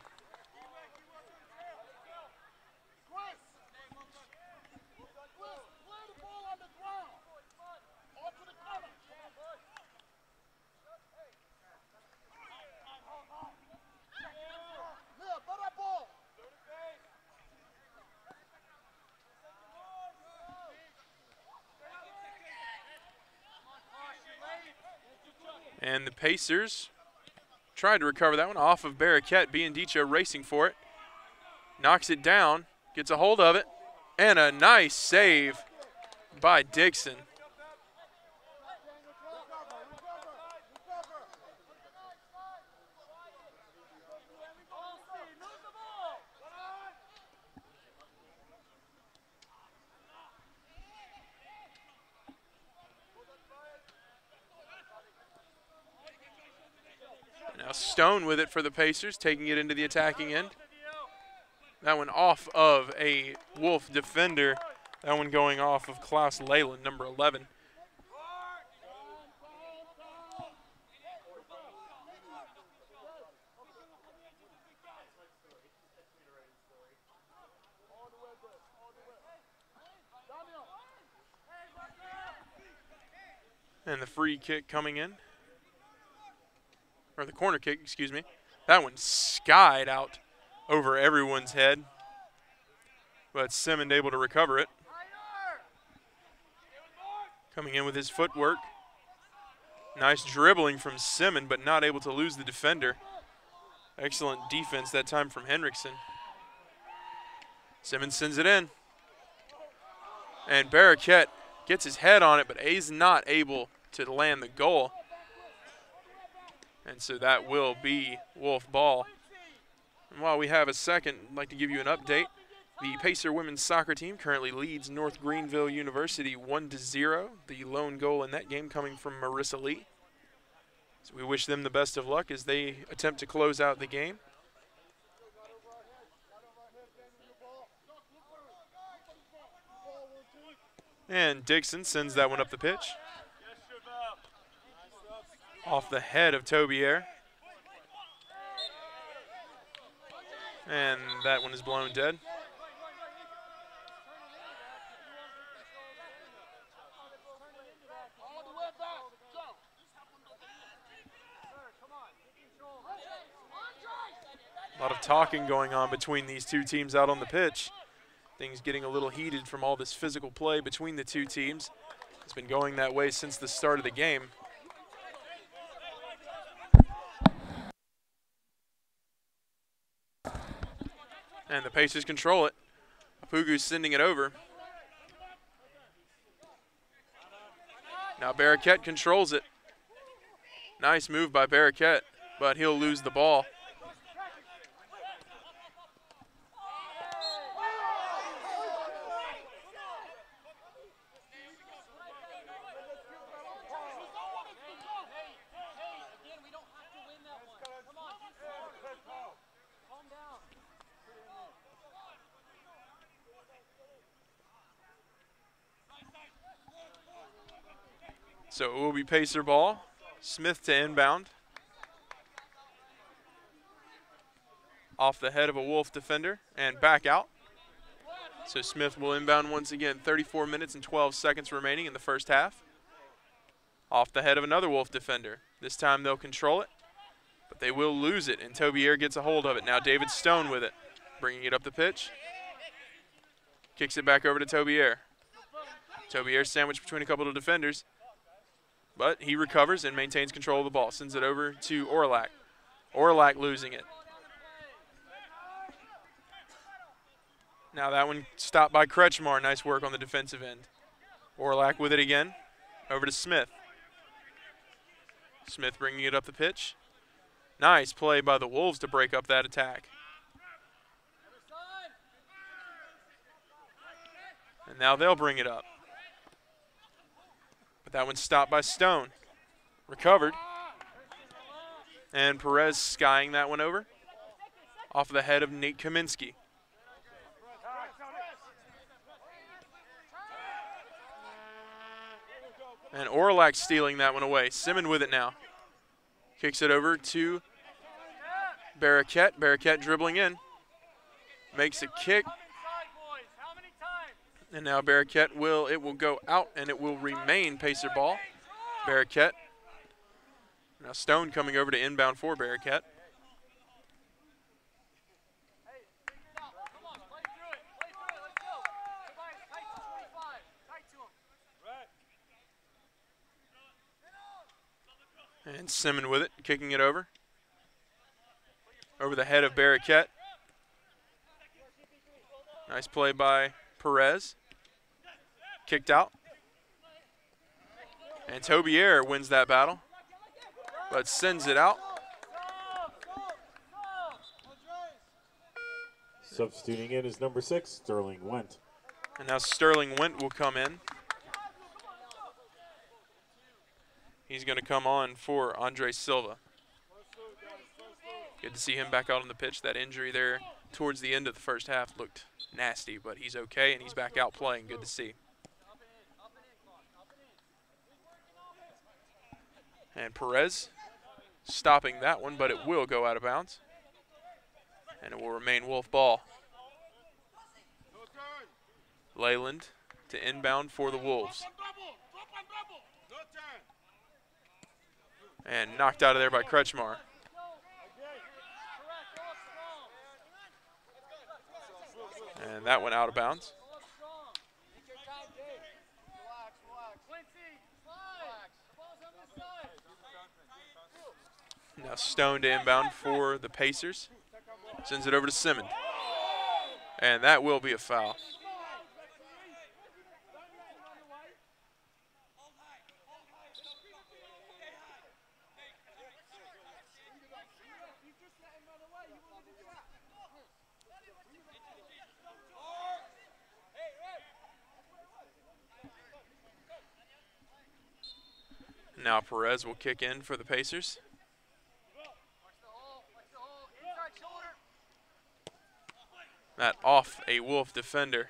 And the Pacers tried to recover that one off of Barraquette. Biandicho racing for it. Knocks it down, gets a hold of it, and a nice save by Dixon. Now Stone with it for the Pacers, taking it into the attacking end. That one off of a Wolf defender. That one going off of Klaus Leyland, number 11. And the free kick coming in. Or the corner kick, excuse me. That one skied out over everyone's head. But Simmons able to recover it. Coming in with his footwork. Nice dribbling from Simmons, but not able to lose the defender. Excellent defense that time from Henriksen. Simmons sends it in. And Barraquette gets his head on it, but is not able to land the goal. And so that will be Wolf ball. And while we have a second, I'd like to give you an update. The Pacer women's soccer team currently leads North Greenville University 1-0. The lone goal in that game coming from Marissa Lee. So we wish them the best of luck as they attempt to close out the game. And Dixon sends that one up the pitch. Off the head of Tobier. And that one is blown dead. A lot of talking going on between these two teams out on the pitch. Things getting a little heated from all this physical play between the two teams. It's been going that way since the start of the game. And the Pacers control it. Apugu's sending it over. Now Barraquette controls it. Nice move by Barraquette, but he'll lose the ball. So it will be Pacer ball. Smith to inbound. Off the head of a Wolf defender and back out. So Smith will inbound once again. 34 minutes and 12 seconds remaining in the first half. Off the head of another Wolf defender. This time they'll control it, but they will lose it, and Tobier gets a hold of it. Now David Stone with it, bringing it up the pitch. Kicks it back over to Tobier. Tobier sandwiched between a couple of defenders, but he recovers and maintains control of the ball. Sends it over to Orlac. Orlac losing it. Now that one stopped by Kretschmar. Nice work on the defensive end. Orlac with it again. Over to Smith. Smith bringing it up the pitch. Nice play by the Wolves to break up that attack. And now they'll bring it up. But that one's stopped by Stone. Recovered. And Perez skying that one over. Off of the head of Nate Kaminsky. And Orlac stealing that one away. Simmons with it now. Kicks it over to Barraquette. Barraquette dribbling in. Makes a kick. And now Barraquette will go out, and it will remain Pacer ball. Barraquette. Now Stone coming over to inbound for Barraquette. And Simmons with it, kicking it over. Over the head of Barraquette. Nice play by Perez. Kicked out. And Tobier wins that battle, but sends it out. Substituting in is number 6, Sterling Wendt. And now Sterling Wendt will come in. He's going to come on for Andre Silva. Good to see him back out on the pitch. That injury there towards the end of the first half looked nasty, but he's okay, and he's back out playing. Good to see. And Perez stopping that one, but it will go out of bounds. And it will remain Wolf ball. Leyland to inbound for the Wolves. And knocked out of there by Kretschmar. And that went out of bounds. Now Stone to inbound for the Pacers. Sends it over to Simmons. And that will be a foul. Now Perez will kick in for the Pacers. That off a Wolf defender.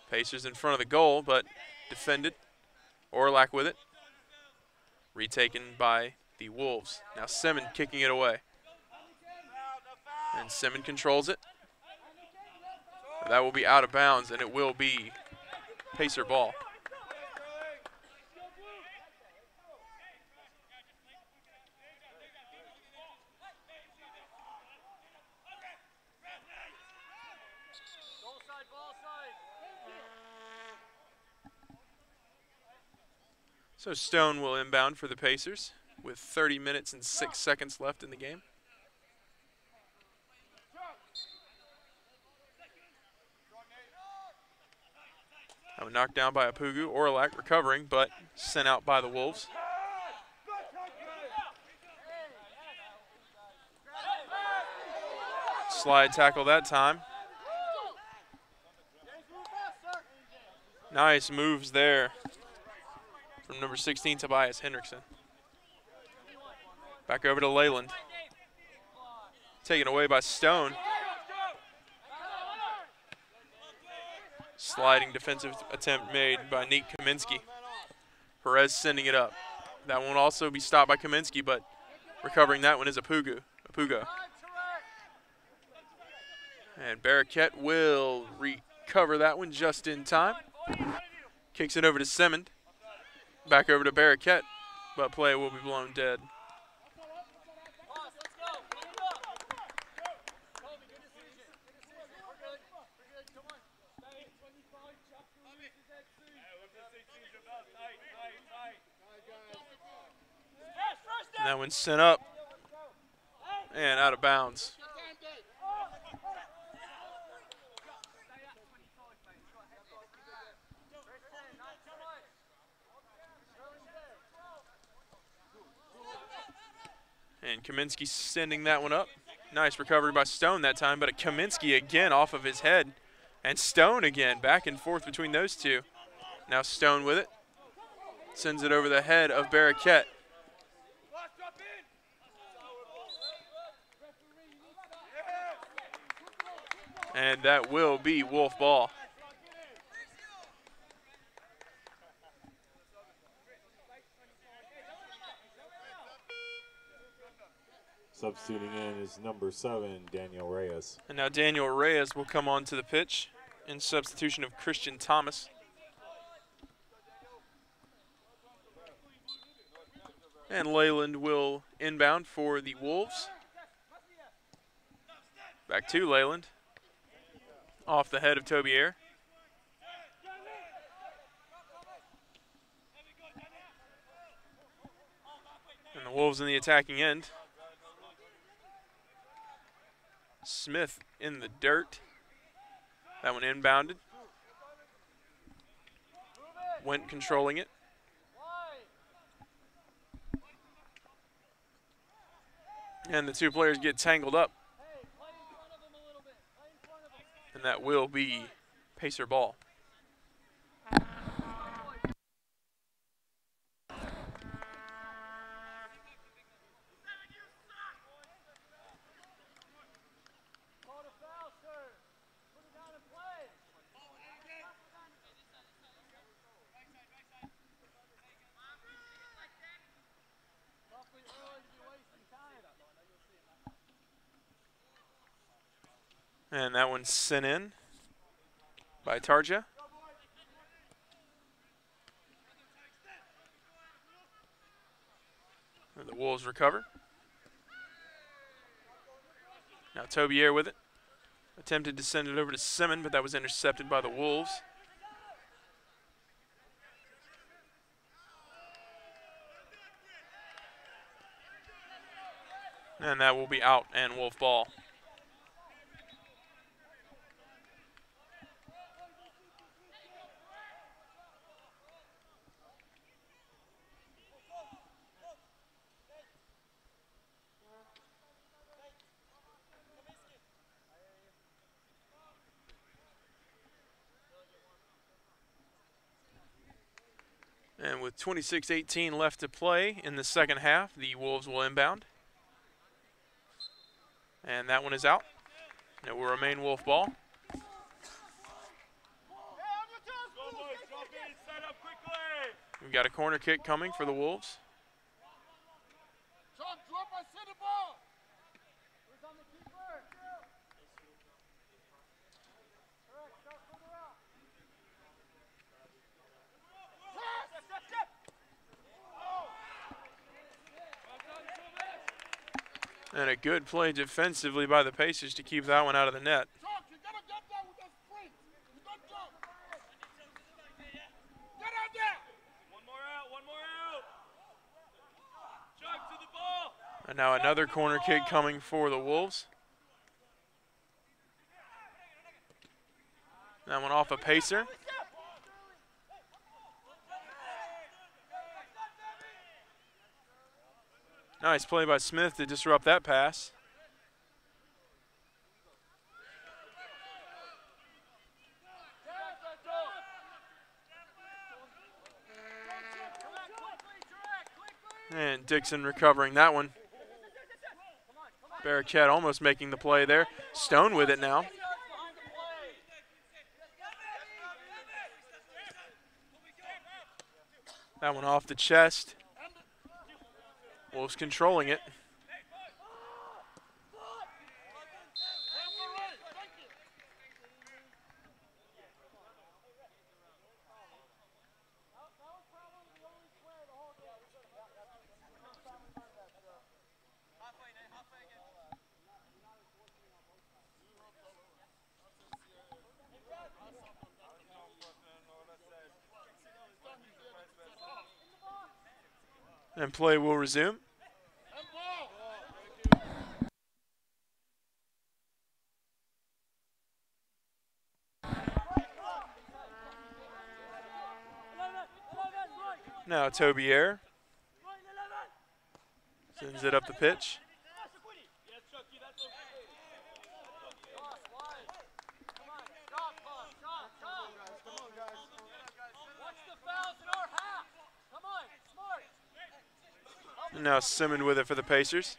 Pacers in front of the goal, but defended. Orlac with it. Retaken by the Wolves. Now Simmons kicking it away. And Simmons controls it. That will be out of bounds, and it will be Pacer ball. So Stone will inbound for the Pacers with 30 minutes and 6 seconds left in the game. That was knocked down by Apugu. Orlac recovering, but sent out by the Wolves. Slide tackle that time. Nice moves there from number 16, Tobias Hendrickson. Back over to Leyland. Taken away by Stone. Sliding defensive attempt made by Nick Kaminsky. Perez sending it up. That won't also be stopped by Kaminsky, but recovering that one is Apugu. And Barraquette will recover that one just in time. Kicks it over to Simmons. Back over to Barraquette, but play will be blown dead. And that one's sent up and out of bounds. And Kaminsky sending that one up. Nice recovery by Stone that time, but Kaminsky again off of his head. And Stone again, back and forth between those two. Now Stone with it. Sends it over the head of Barraquette. And that will be Wolf ball. Substituting in is number 7, Daniel Reyes. And now Daniel Reyes will come onto the pitch in substitution of Christian Thomas. And Leyland will inbound for the Wolves. Back to Leyland. Off the head of Tobier. And the Wolves in the attacking end. Smith in the dirt. That one inbounded. Went controlling it. And the two players get tangled up. And that will be Pacer ball. And that one's sent in by Tarja. And the Wolves recover. Now Tobier with it. Attempted to send it over to Simmons, but that was intercepted by the Wolves. And that will be out and Wolf ball. And with 26-18 left to play in the second half, the Wolves will inbound. And that one is out. It will remain Wolf ball. We've got a corner kick coming for the Wolves. And a good play defensively by the Pacers to keep that one out of the net. And now another corner kick coming for the Wolves. That one off a Pacer. Nice play by Smith to disrupt that pass. And Dixon recovering that one. Barraquette almost making the play there. Stone with it now. That one off the chest. Wolves controlling it. And play will resume. Now Tobier sends it up the pitch. And now Simmons with it for the Pacers.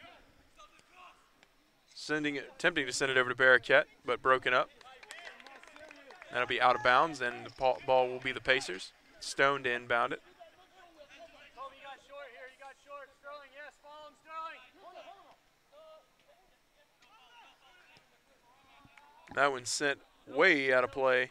Attempting to send it over to Barraquette, but broken up. That'll be out of bounds, and the ball will be the Pacers. Stone to inbound it. That one sent way out of play.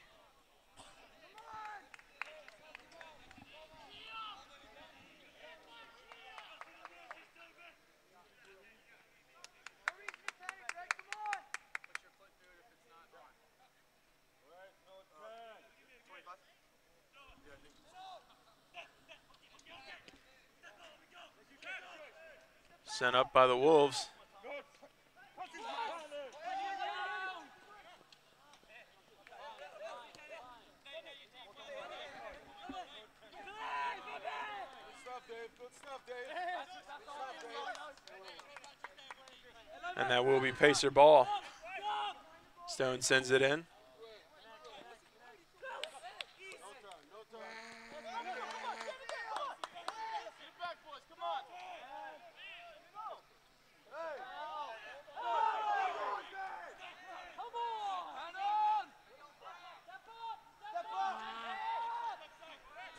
Sent up by the Wolves. And that will be Pacer ball. Stone sends it in.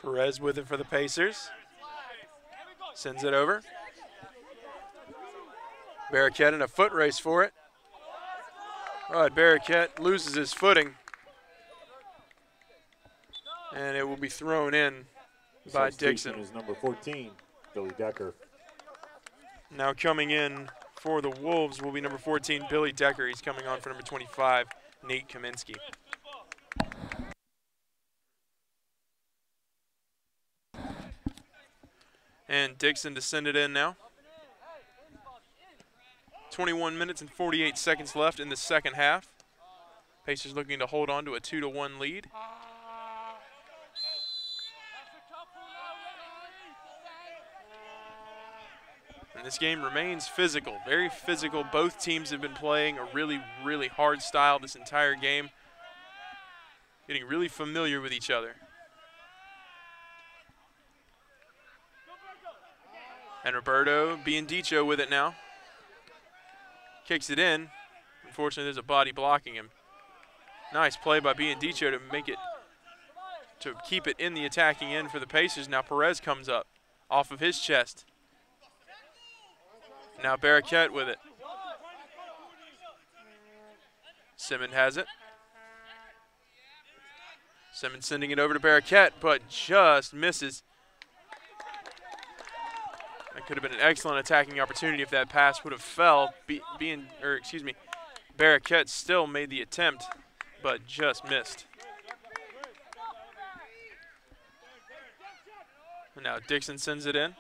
Perez with it for the Pacers. Sends it over. Barraquette in a foot race for it. All right, Barraquette loses his footing. And it will be thrown in by Dixon. Is number 14, Billy Decker. Now coming in for the Wolves will be number 14, Billy Decker. He's coming on for number 25, Nate Kaminsky. And Dixon to send it in now. 21 minutes and 48 seconds left in the second half. Pacers looking to hold on to a 2-1 lead. And this game remains physical, very physical. Both teams have been playing a really, really hard style this entire game. Getting really familiar with each other. And Roberto Biandicho with it now. Kicks it in. Unfortunately, there's a body blocking him. Nice play by Biandicho to keep it in the attacking end for the Pacers. Now Perez comes up off of his chest. Now Barraquette with it. Simmons has it. Simmons sending it over to Barraquette, but just misses. That could have been an excellent attacking opportunity if that pass would have fell. Barraquette still made the attempt, but just missed. And now Dixon sends it in.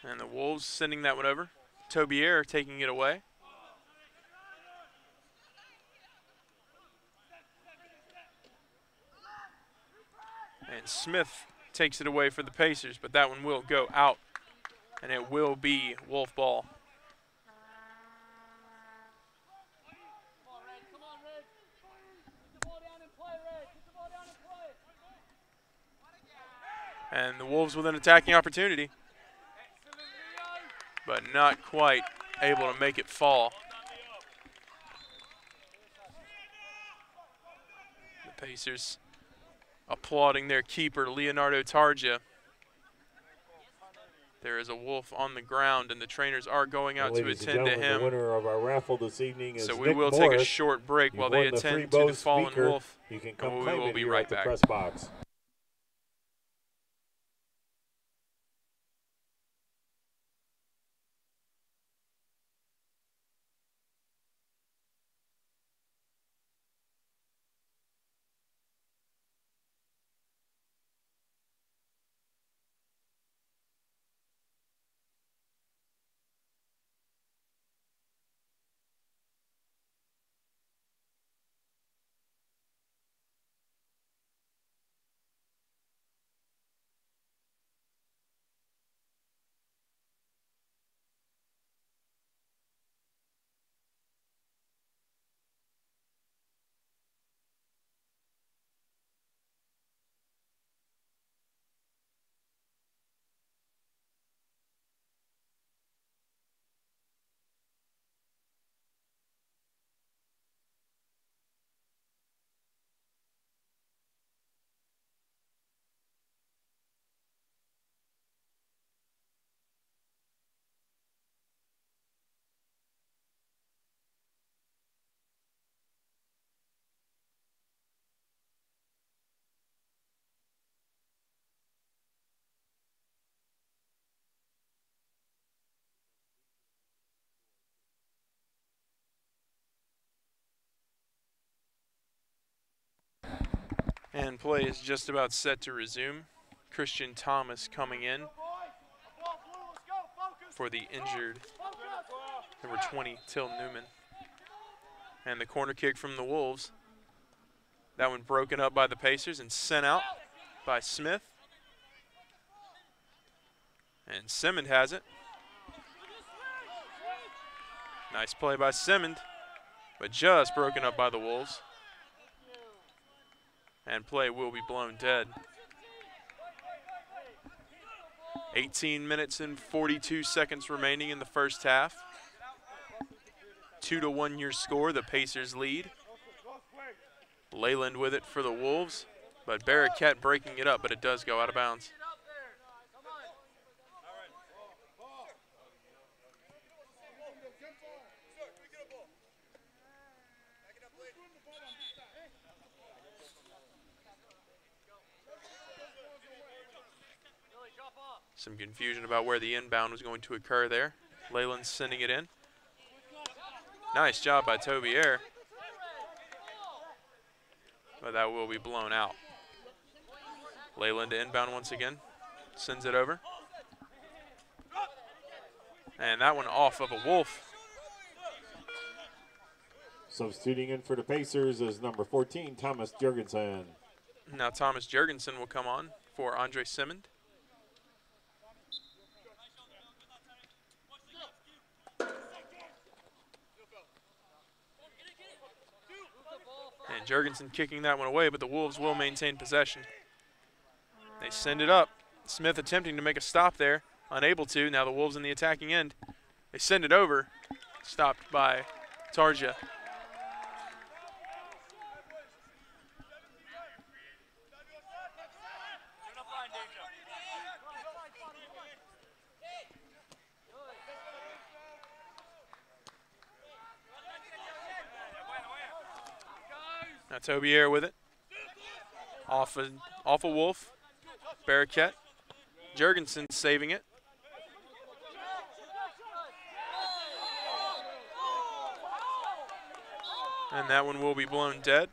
And the Wolves sending that one over. Tobier taking it away. And Smith takes it away for the Pacers, but that one will go out. And it will be Wolf ball. And the Wolves with an attacking opportunity, but not quite able to make it fall. The Pacers applauding their keeper, Leonardo Tarja. There is a Wolf on the ground, and the trainers are going out to attend to him. The winner of our raffle this evening is so we Nick will Morris. take a short break while they attend to the fallen Wolf. You can come and we claim will it be here right at the back. press box. And play is just about set to resume. Christian Thomas coming in for the injured number 20, Till Newman. And the corner kick from the Wolves. That one broken up by the Pacers and sent out by Smith. And Simmons has it. Nice play by Simmons, but just broken up by the Wolves. And play will be blown dead. 18 minutes and 42 seconds remaining in the first half. 2-1 your score, the Pacers lead. Leyland with it for the Wolves, but Barraquette breaking it up, but it does go out of bounds. Some confusion about where the inbound was going to occur there. Leyland sending it in. Nice job by Tobier. But that will be blown out. Leyland to inbound once again. Sends it over. And that one off of a Wolf. Substituting in for the Pacers is number 14, Thomas Jurgensen. Now Thomas Jurgensen will come on for Andre Simmond. And Jurgensen kicking that one away, but the Wolves will maintain possession. They send it up. Smith attempting to make a stop there, unable to. Now the Wolves in the attacking end. They send it over, stopped by Tarja. Now Tobier with it. Off a Wolf. Barraquette. Jurgensen saving it. And that one will be blown dead.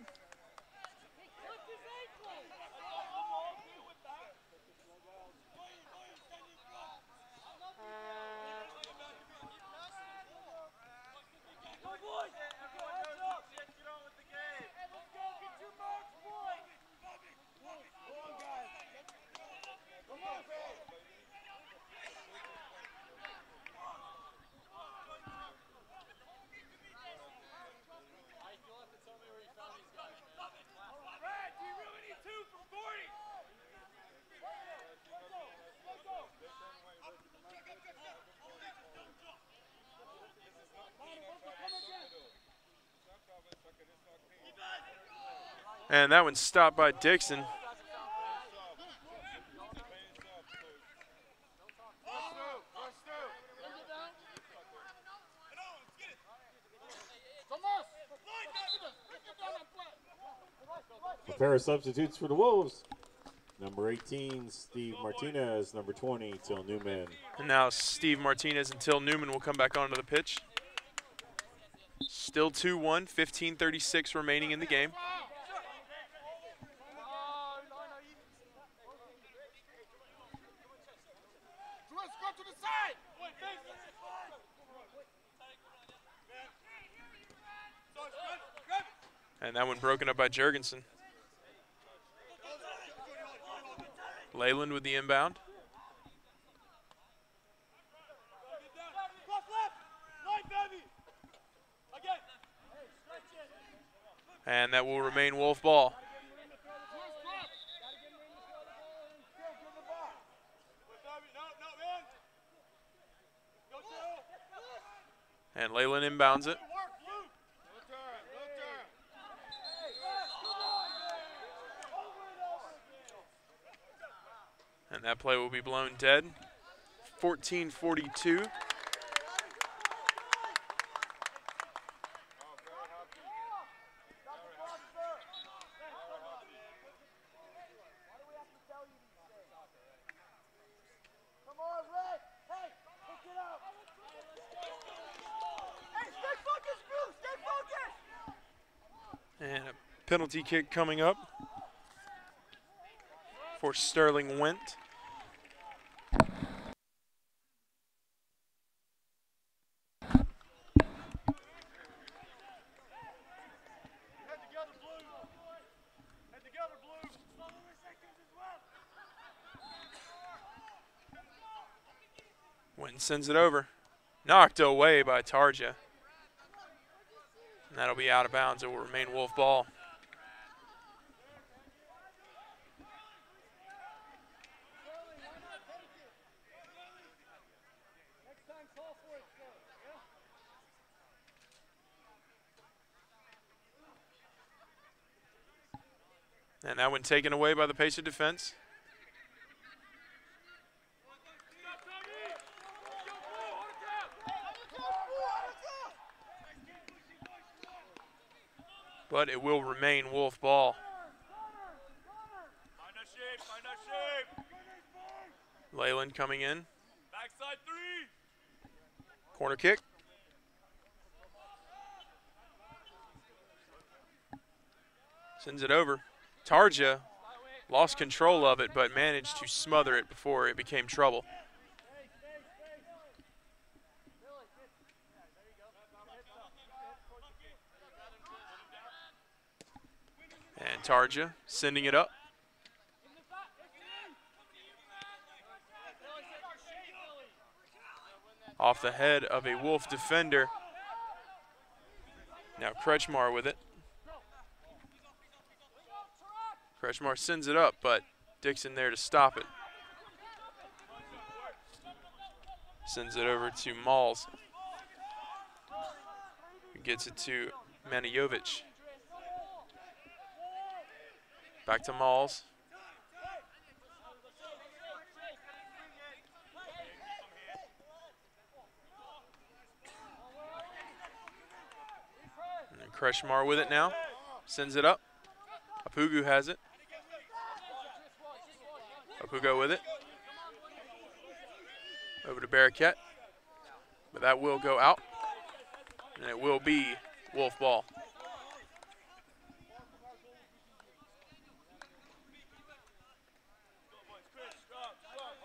And that one's stopped by Dixon. Pair of substitutes for the Wolves. Number 18, Steve Martinez. Number 20, Till Newman. And now Steve Martinez and Till Newman will come back onto the pitch. Still 2-1, 15:36 remaining in the game. And that one broken up by Jurgensen. Leyland with the inbound. And that will remain Wolf ball. And Leyland inbounds it. And that play will be blown dead. 14:42. And a penalty kick coming up for Sterling Went. Went sends it over. Knocked away by Tarja. And that'll be out of bounds. It will remain Wolf ball. And that one taken away by the Pacer defense. But it will remain Wolf ball. Leyland coming in. Backside three. Corner kick. Sends it over. Tarja lost control of it, but managed to smother it before it became trouble. And Tarja sending it up. Off the head of a Wolf defender. Now Kretschmar with it. Kretschmar sends it up, but Dixon there to stop it. Sends it over to Malls. Gets it to Manijovic. Back to Malls. And then Kretschmar with it now. Sends it up. Apugu has it. Apugu with it. Over to Barraquette. But that will go out. And it will be Wolf ball.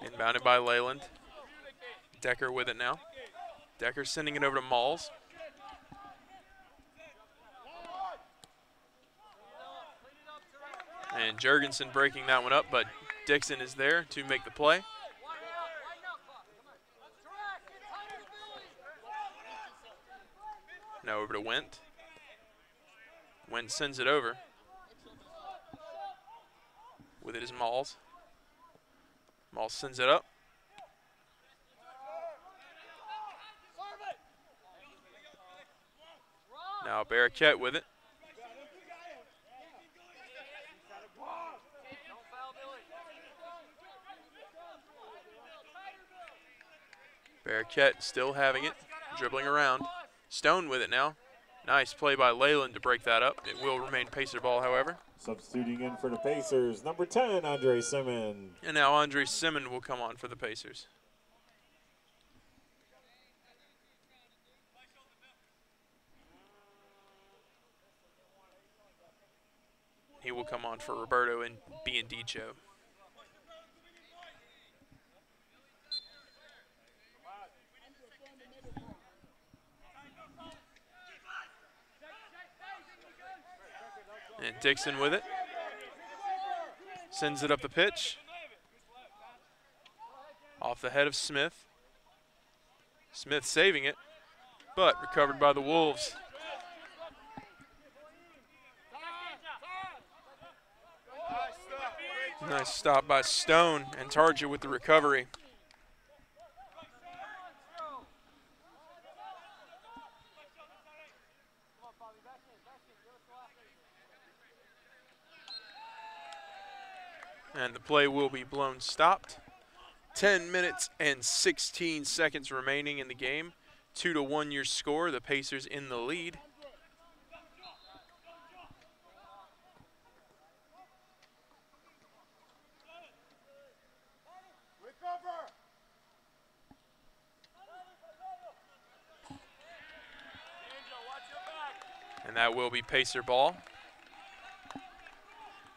Inbounded by Leyland. Decker with it now. Decker sending it over to Malls. And Jurgensen breaking that one up, but Dixon is there to make the play. Now over to Wendt. Wendt sends it over. With it is Malls. Malls sends it up. Now Barraquette with it. Barraquette still having it, dribbling around. Stone with it now. Nice play by Leyland to break that up. It will remain Pacer ball, however. Substituting in for the Pacers, number 10, Andre Simmons. And now Andre Simmons will come on for the Pacers. He will come on for Roberto and Biandicho. And Dixon with it. Sends it up the pitch. Off the head of Smith. Smith saving it, but recovered by the Wolves. Nice stop by Stone and Tarja with the recovery. And the play will be blown stopped. 10 minutes and 16 seconds remaining in the game. 2-1 your score. The Pacers in the lead. And that will be Pacer ball.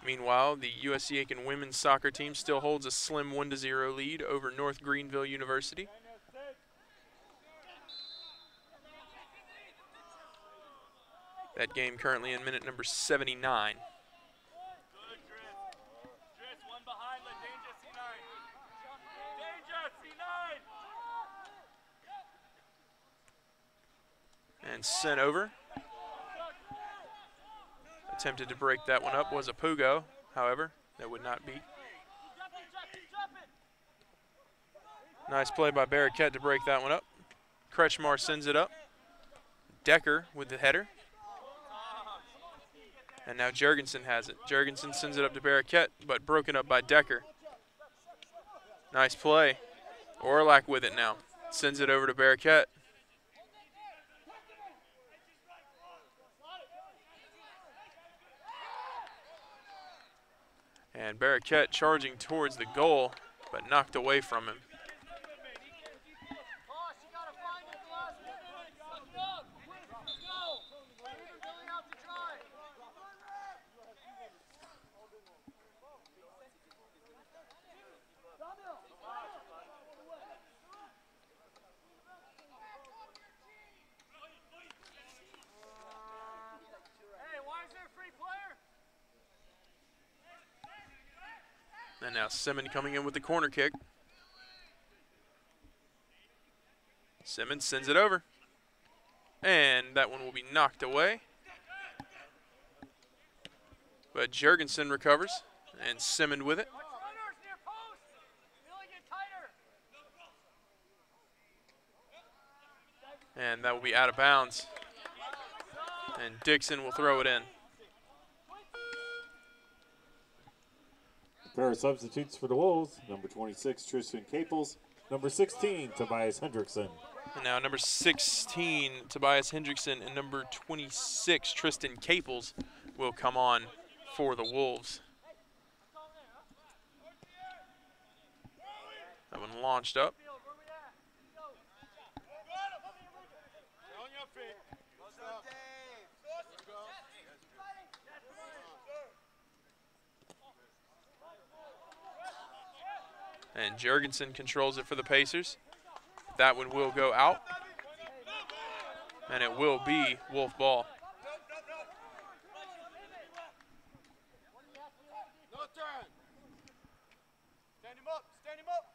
Meanwhile, the USC Aiken women's soccer team still holds a slim 1-0 lead over North Greenville University. That game currently in minute number 79. And sent over. Attempted to break that one up was Apugu, however, that would not be. Nice play by Barraquette to break that one up. Kretschmar sends it up. Decker with the header. And now Jurgensen has it. Jurgensen sends it up to Barraquette, but broken up by Decker. Nice play. Orlak with it now. Sends it over to Barraquette. And Barraquette charging towards the goal, but knocked away from him. And now Simmons coming in with the corner kick. Simmons sends it over. And that one will be knocked away. But Jurgensen recovers, and Simmons with it. And that will be out of bounds. And Dixon will throw it in. Pair of substitutes for the Wolves. Number 26, Tristan Caples. Number 16, Tobias Hendrickson. And now number 16, Tobias Hendrickson, and number 26, Tristan Caples, will come on for the Wolves. That one launched up. And Jurgensen controls it for the Pacers. That one will go out. And it will be Wolf ball. No turn. Stand him up. Stand him up.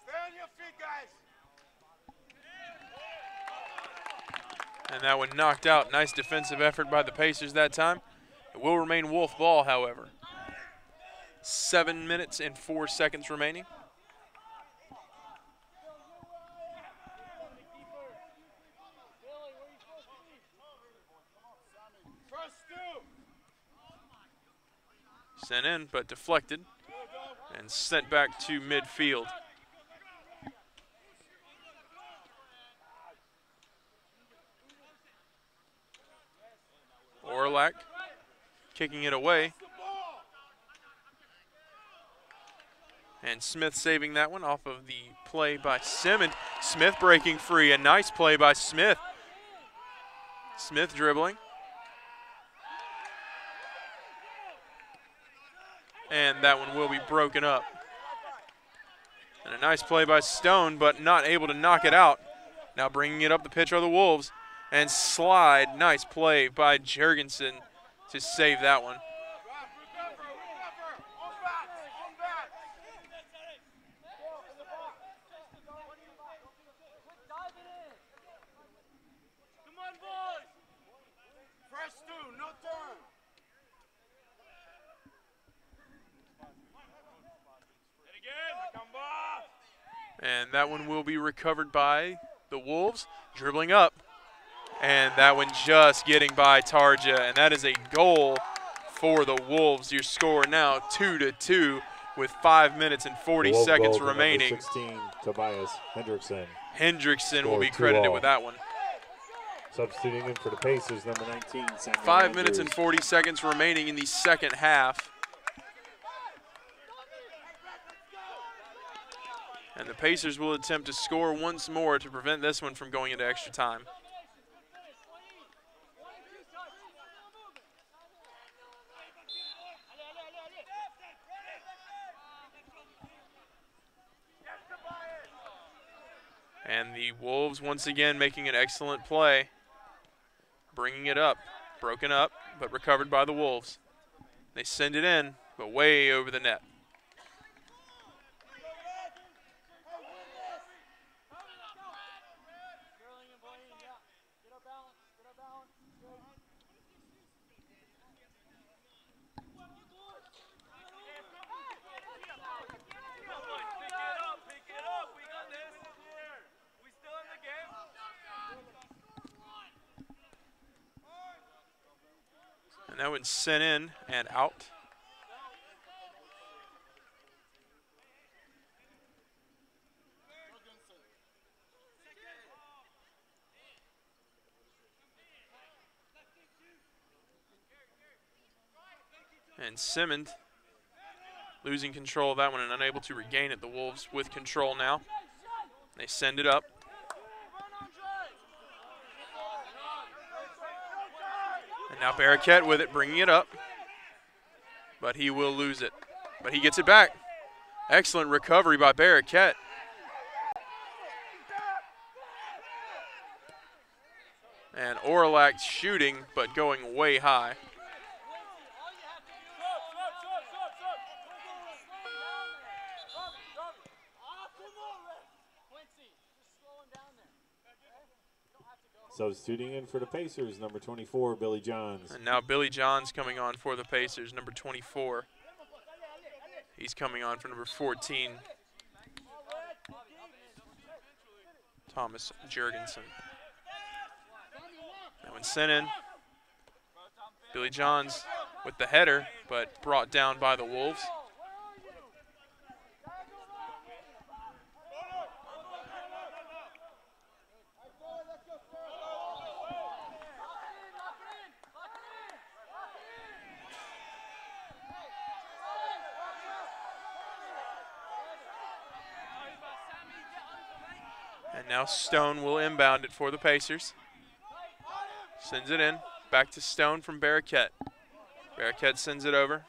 Stay on your feet, guys. And that one knocked out. Nice defensive effort by the Pacers that time. It will remain Wolf ball, however. 7 minutes and 4 seconds remaining. Sent in, but deflected and sent back to midfield. Orlak kicking it away. And Smith saving that one off of the play by Simmons. Smith breaking free. A nice play by Smith. Smith dribbling. And that one will be broken up. And a nice play by Stone, but not able to knock it out. Now bringing it up the pitch are the Wolves. And slide. Nice play by Jurgensen to save that one. And that one will be recovered by the Wolves, dribbling up. And that one just getting by Tarja, and that is a goal for the Wolves. Your score now 2-2 with 5 minutes and 40 seconds remaining. Number 16, Tobias Hendrickson. Hendrickson will be credited with that one. Substituting in for the Pacers, number 19, Samuel 5 minutes Andrews. and 40 seconds remaining in the second half. And the Pacers will attempt to score once more to prevent this one from going into extra time. And the Wolves once again making an excellent play. Bringing it up. Broken up, but recovered by the Wolves. They send it in, but way over the net. And that one's sent in and out. And Simmons losing control of that one and unable to regain it. The Wolves with control now. They send it up. And now Barraquette with it, bringing it up. But he will lose it. But he gets it back. Excellent recovery by Barraquette. And Orlak shooting, but going way high. Substituting in for the Pacers, number 24, Billy Johns. And now Billy Johns coming on for the Pacers, number 24. He's coming on for number 14, Thomas Jurgensen. That one sent in. Billy Johns with the header, but brought down by the Wolves. And now Stone will inbound it for the Pacers. Sends it in. Back to Stone from Barraquette. Barraquette sends it over.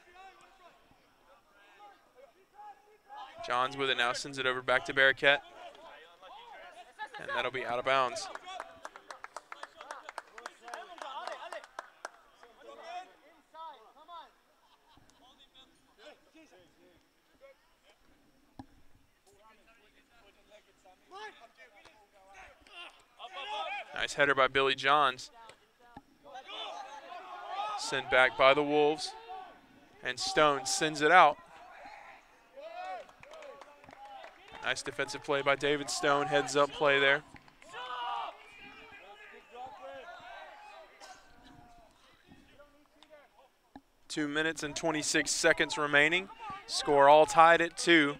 Johns with it now, sends it over back to Barraquette. And that'll be out of bounds. Nice header by Billy Johns. Sent back by the Wolves. And Stone sends it out. Nice defensive play by David Stone. Heads up play there. Two minutes and 26 seconds remaining. Score all tied at 2.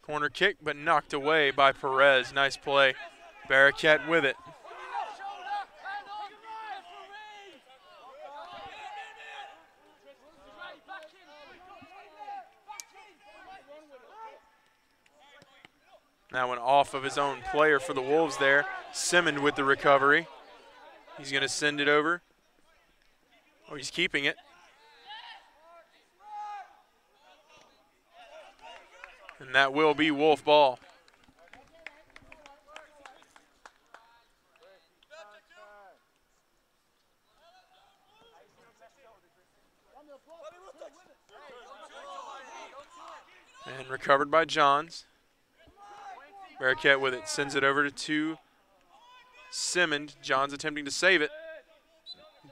Corner kick, but knocked away by Perez. Nice play. Barraquette with it. That one off of his own player for the Wolves there. Simmons with the recovery. He's going to send it over. Oh, he's keeping it. And that will be Wolf ball. And recovered by Johns. Barraquette with it, sends it over to Simmons. Johns attempting to save it,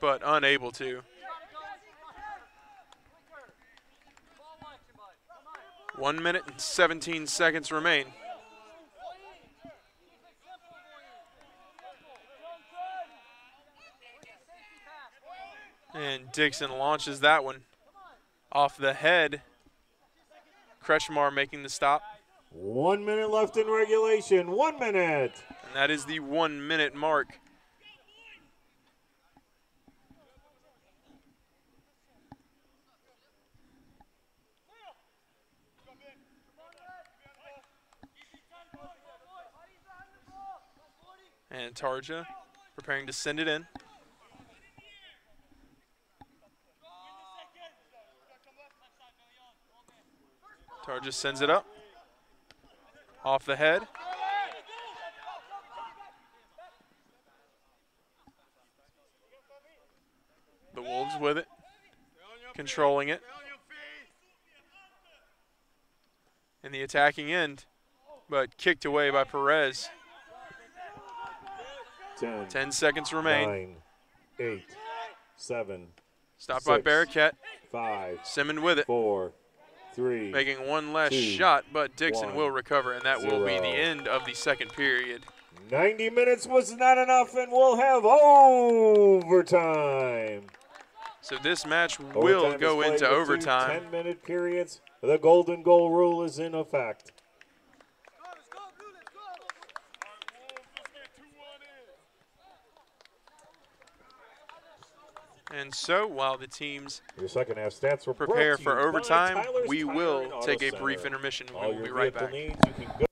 but unable to. 1 minute and 17 seconds remain. And Dixon launches that one off the head. Kretschmar making the stop. 1 minute left in regulation. 1 minute. And that is the 1 minute mark. And Tarja preparing to send it in. Tarja sends it up. Off the head. The Wolves with it. Controlling it. In the attacking end, but kicked away by Perez. 10 seconds remain. 9, 8, 7. Stopped by Barraquette. 5. Simmons with it. 4, 3. Making one last 2, shot, but Dixon 1, will recover, and that will be the 0. end of the second period. 90 minutes was not enough, and we'll have overtime. So this match will go into overtime. 10-minute periods. The golden goal rule is in effect. And so while the teams Your second half stats were prepare brought to for you by overtime, Tyler's we Tire will and Auto take a Center. brief intermission. All We will your be right vehicle back. needs, you can go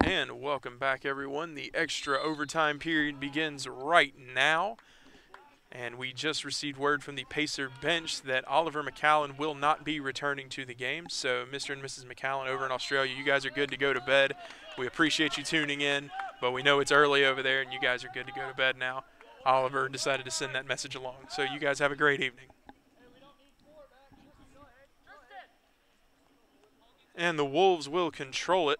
And welcome back, everyone. The extra overtime period begins right now. And we just received word from the Pacer bench that Oliver McCallan will not be returning to the game. So Mr. and Mrs. McCallan over in Australia, you guys are good to go to bed. We appreciate you tuning in, but we know it's early over there and you guys are good to go to bed now. Oliver decided to send that message along. So you guys have a great evening. And the Wolves will control it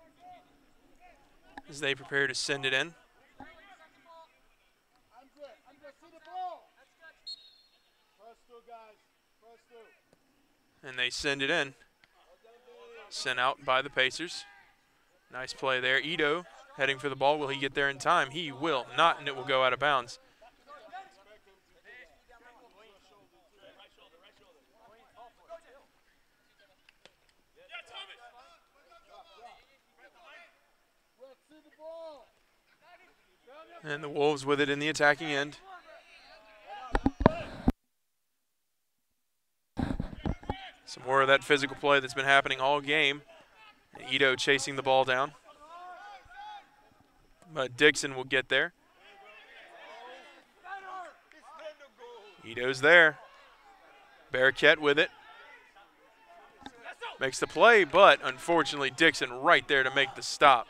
as they prepare to send it in. And they send it in. Sent out by the Pacers. Nice play there. Ito heading for the ball. Will he get there in time? He will not, and it will go out of bounds. And the Wolves with it in the attacking end. Some more of that physical play that's been happening all game. And Ito chasing the ball down. But Dixon will get there. Ito's there. Bearcat with it. Makes the play, but unfortunately Dixon right there to make the stop.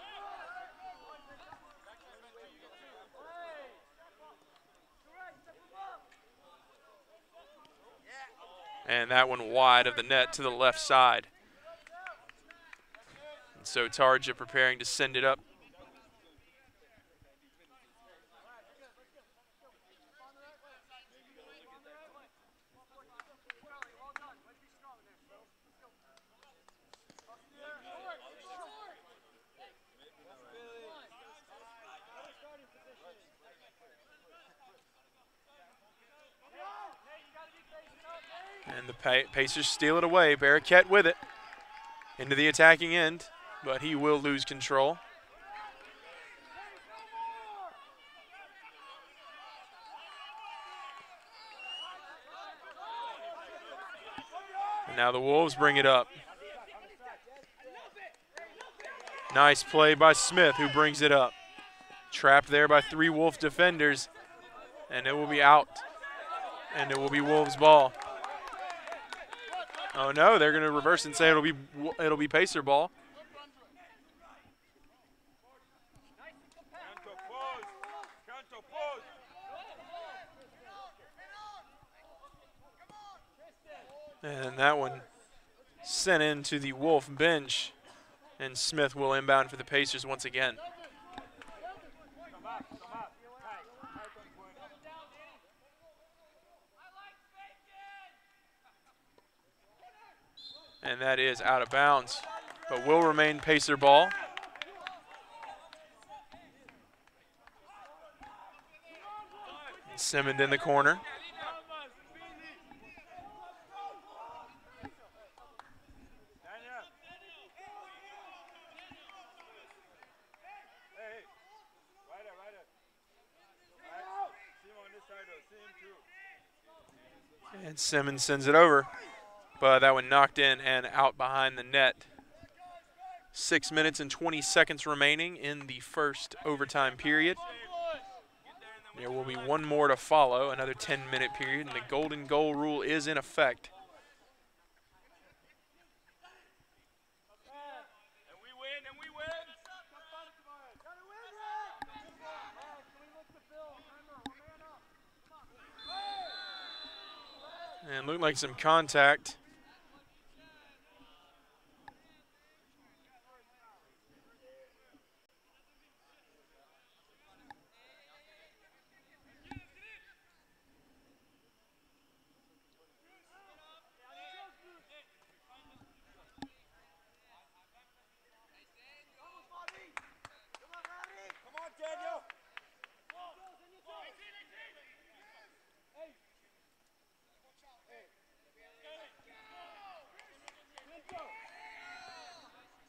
And that one wide of the net to the left side. And so Tarja preparing to send it up. And the Pacers steal it away. Bearcat with it into the attacking end, but he will lose control. And now the Wolves bring it up. Nice play by Smith, who brings it up. Trapped there by three Wolf defenders, and it will be out. And it will be Wolves ball. Oh no, they're going to reverse and say it'll be Pacer ball. And that one sent into the Wolf bench, and Smith will inbound for the Pacers once again. And that is out of bounds, but will remain Pacer ball. Simmons in the corner. And Simmons sends it over. But that one knocked in and out behind the net. 6 minutes and 20 seconds remaining in the first overtime period. There will be one more to follow, another 10-minute period, and the golden goal rule is in effect. And looked like some contact.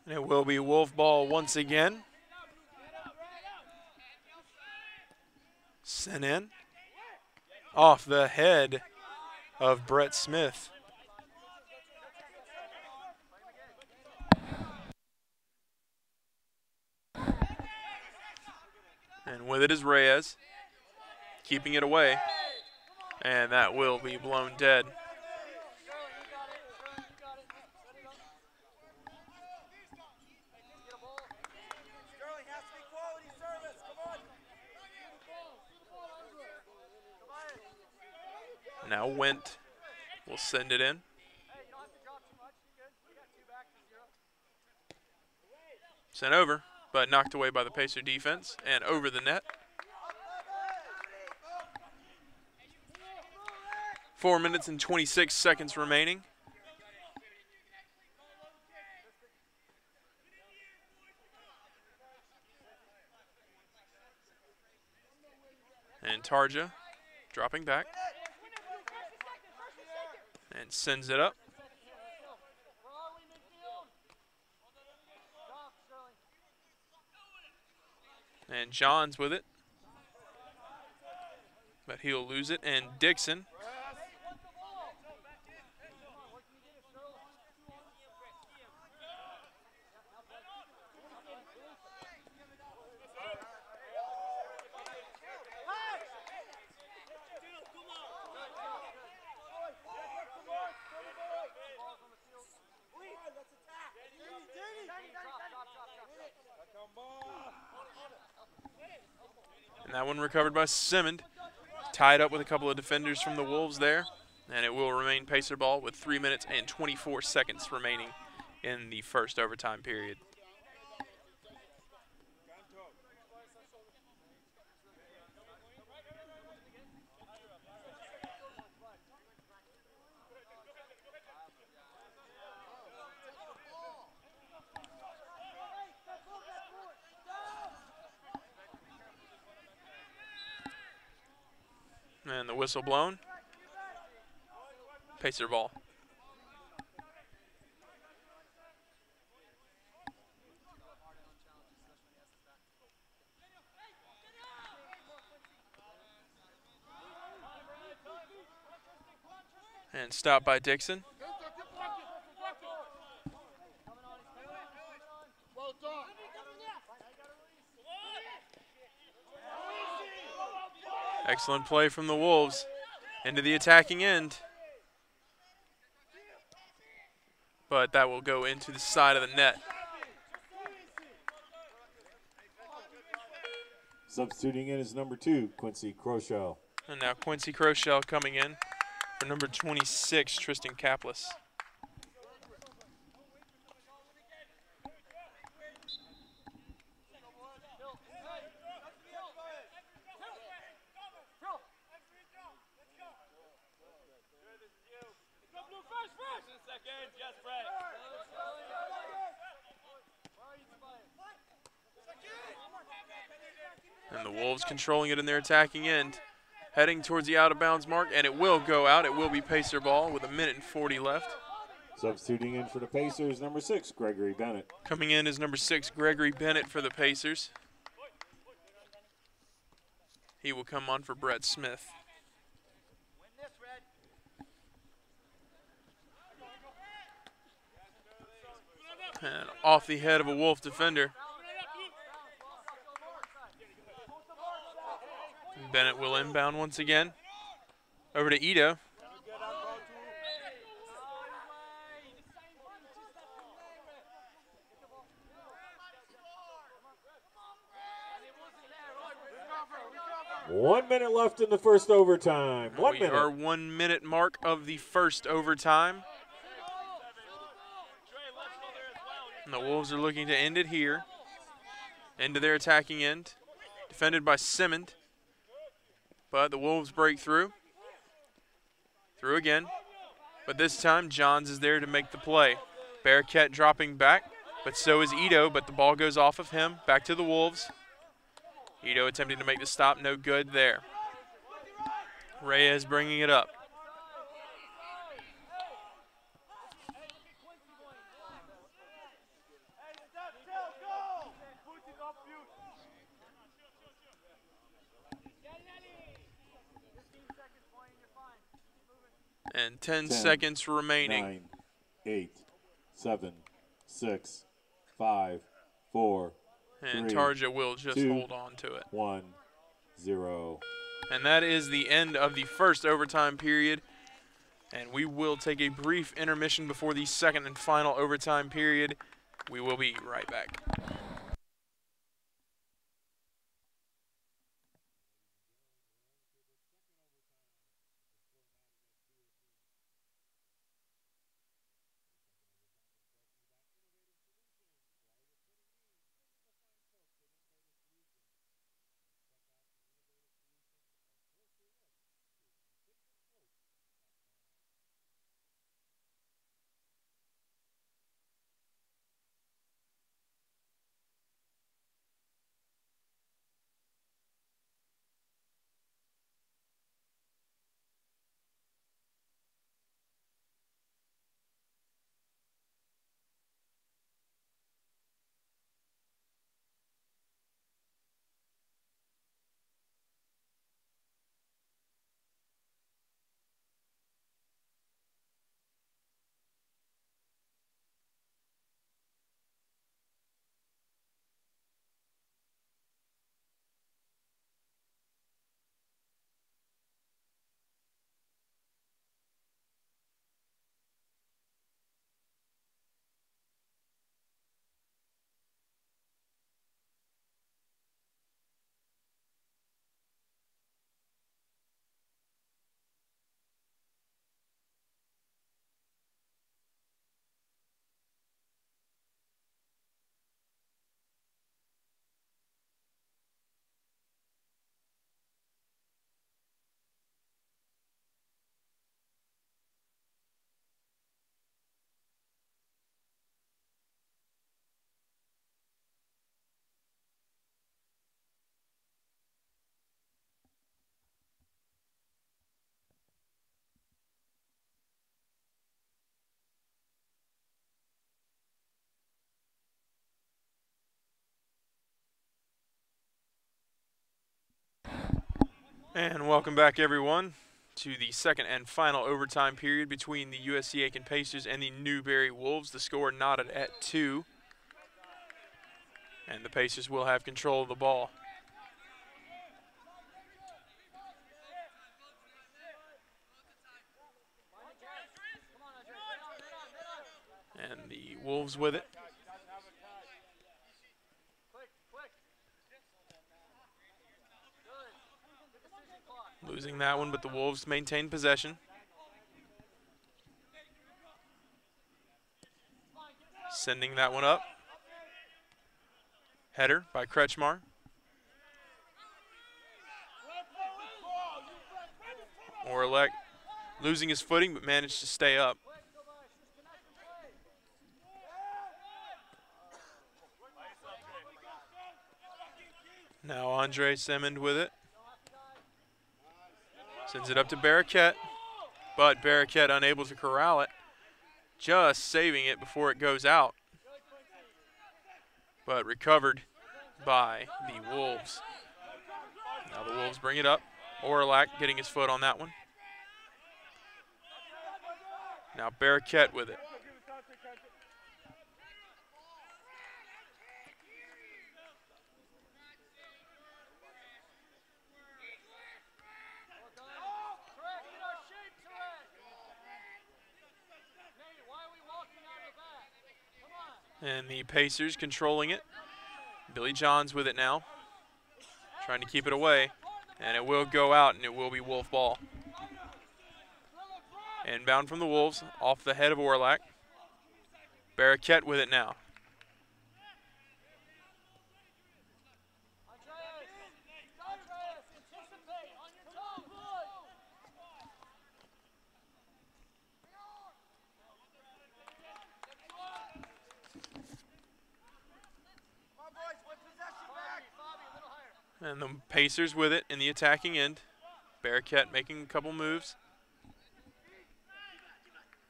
And it will be Wolf ball once again. Sent in. Off the head of Brett Smith. And with it is Reyes, keeping it away. And that will be blown dead. Now Went will send it in. Sent over, but knocked away by the Pacer defense and over the net. 4 minutes and 26 seconds remaining. And Tarja dropping back and sends it up. And Johns with it, but he'll lose it. And Dixon and that one recovered by Simmond. Tied up with a couple of defenders from the Wolves there. And it will remain Pacer ball with 3 minutes and 24 seconds remaining in the first overtime period. And the whistle blown. Pacer ball. And stopped by Dixon. Excellent play from the Wolves into the attacking end. But that will go into the side of the net. Substituting in is number 2, Quincy Crochelle. And now Quincy Crochelle coming in for number 26, Tristan Kaplis. And the Wolves controlling it in their attacking end, heading towards the out-of-bounds mark, and it will go out. It will be Pacer ball with 1 minute and 40 left. Substituting in for the Pacers, number 6, Gregory Bennett. Coming in is number 6, Gregory Bennett for the Pacers. He will come on for Brett Smith. And off the head of a Wolf defender. Bennett will inbound once again. Over to Ito. One minute left in the first overtime. We are 1 minute mark of the first overtime. And the Wolves are looking to end it here. Into their attacking end. Defended by Simmond. But the Wolves break through. Through again. But this time, Johns is there to make the play. Bearcat dropping back, but so is Ito, but the ball goes off of him. Back to the Wolves. Ito attempting to make the stop, no good there. Reyes bringing it up. And 10 seconds remaining. 9, 8, 7, 6, 5, 4, And 3, Tarja will just 2, hold on to it. 1, 0. And that is the end of the first overtime period. And we will take a brief intermission before the second and final overtime period. We will be right back. And welcome back, everyone, to the second and final overtime period between the USC Aiken Pacers and the Newberry Wolves. The score knotted at 2. And the Pacers will have control of the ball. And the Wolves with it. Losing that one, but the Wolves maintain possession. Sending that one up. Header by Kretschmar. Orlek losing his footing, but managed to stay up. Now Andre Semmond with it. Sends it up to Barraquette, but Barraquette unable to corral it. Just saving it before it goes out. But recovered by the Wolves. Now the Wolves bring it up. Orlak getting his foot on that one. Now Barraquette with it. And the Pacers controlling it. Billy Johns with it now. Trying to keep it away. And it will go out, and it will be Wolf ball. Inbound from the Wolves, off the head of Orlak. Barraquette with it now. And the Pacers with it in the attacking end. Barraquette making a couple moves.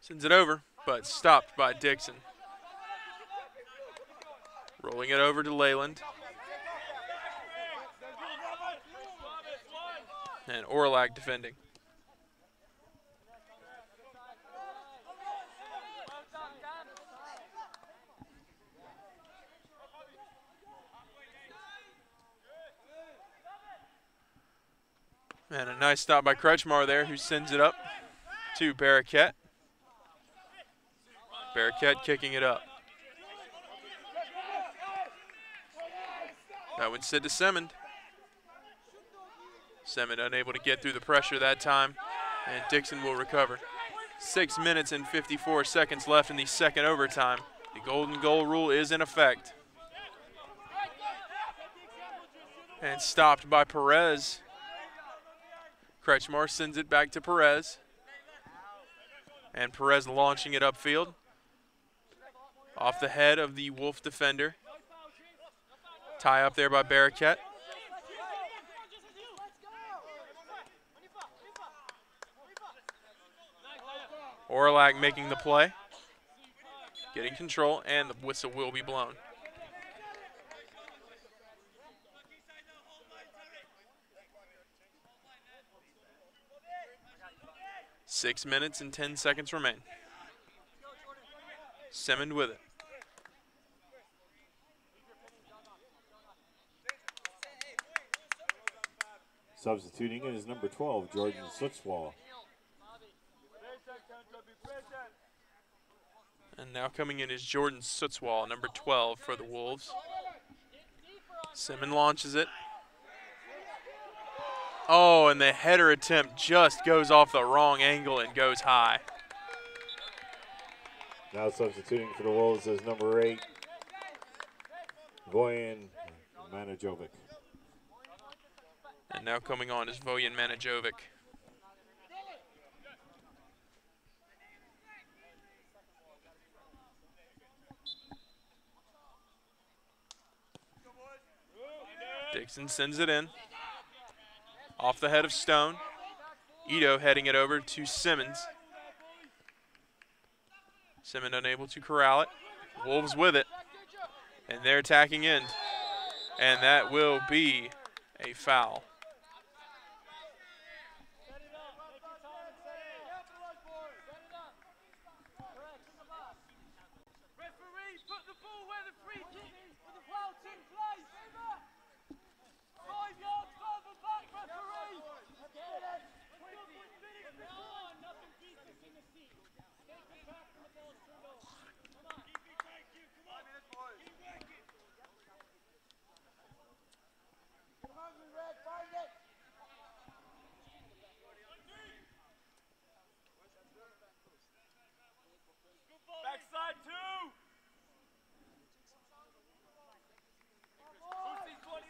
Sends it over, but stopped by Dixon. Rolling it over to Leyland. And Orlak defending. And a nice stop by Kretschmar there, who sends it up to Barraquette. Barraquette kicking it up. That would sit to Semmond. Semmond unable to get through the pressure that time, and Dixon will recover. 6 minutes and 54 seconds left in the second overtime. The golden goal rule is in effect. And stopped by Perez. Kretschmar sends it back to Perez. And Perez launching it upfield. Off the head of the Wolf defender. Tie up there by Barraquette. Orlac making the play. Getting control, and the whistle will be blown. Six minutes and 10 seconds remain. Semmond with it. Substituting is number 12, Jordan Sutzwall. And now coming in is Jordan Sutzwall, number 12 for the Wolves. Semmond launches it. Oh, and the header attempt just goes off the wrong angle and goes high. Now substituting for the Wolves is number 8, Vojan Manajovic. And now coming on is Vojan Manajovic. Dixon sends it in. Off the head of Stone. Ito heading it over to Simmons. Simmons unable to corral it. Wolves with it. And they're attacking in. And that will be a foul. Referee, put the ball where the free kick is for the foul team plays. 5 yards further back, referee. Nothing beats us in the seat. Take it back and the ball's turned over. Come on. Keep it back here. Come on. Keep working. Get hungry, Red. Find it. Backside 2. Who's 21?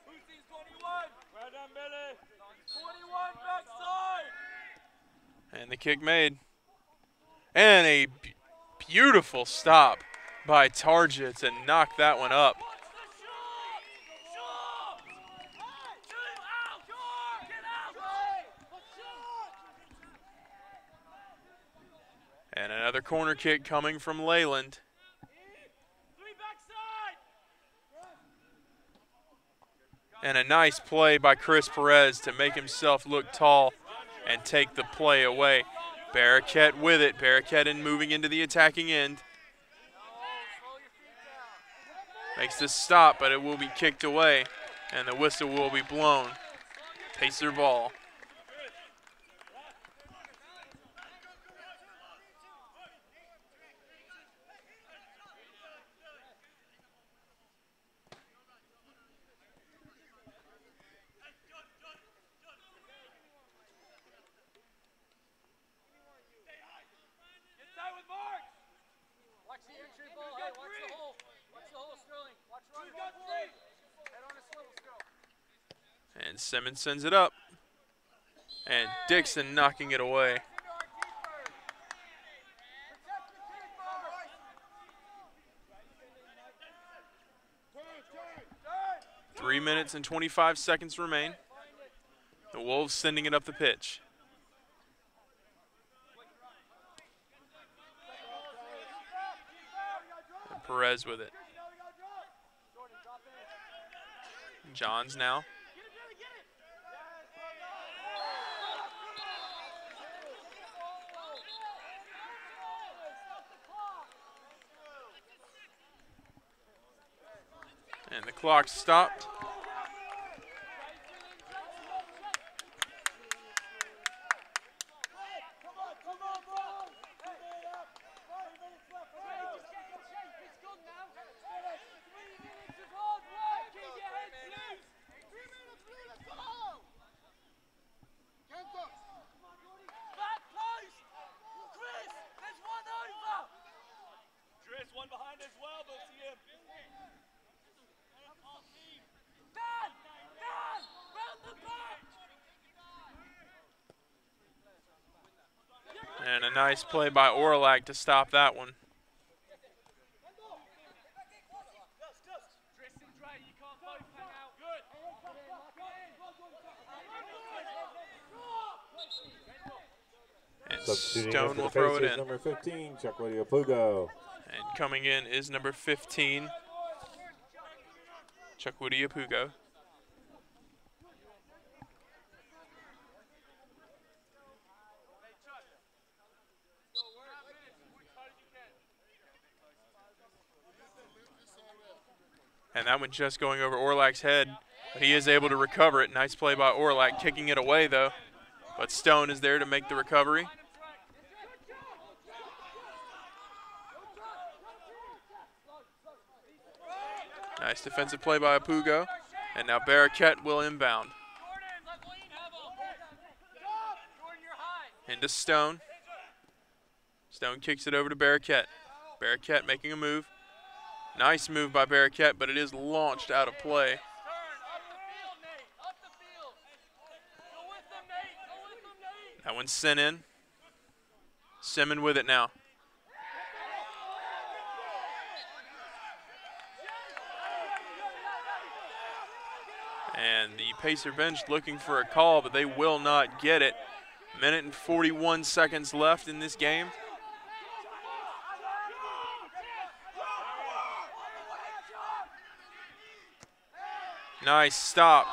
Who's 21? Well done, Billy. 21 backside. And the kick made. And a beautiful stop by Tarja to knock that one up. And another corner kick coming from Leyland. And a nice play by Chris Perez to make himself look tall and take the play away. Barraquette with it. Barraquette moving into the attacking end. Makes this stop, but it will be kicked away, and the whistle will be blown. Pacer ball. And Simmons sends it up. And Dixon knocking it away. Three minutes and 25 seconds remain. The Wolves sending it up the pitch. And Perez with it. Johns now. And the clock stopped. Nice play by Orlac to stop that one. And Stone will throw it in. Number 15, Chukwudi Pugo. And coming in is number 15, Chukwudi Pugo. And that one just going over Orlac's head, but he is able to recover it. Nice play by Orlac, kicking it away though. But Stone is there to make the recovery. Nice defensive play by Pugo. And now Barraquette will inbound. Into Stone. Stone kicks it over to Barraquette. Barraquette making a move. Nice move by Barraquette, but it is launched out of play. That one's sent in. Simmons with it now. And the Pacer bench looking for a call, but they will not get it. Minute and 41 seconds left in this game. Nice stop.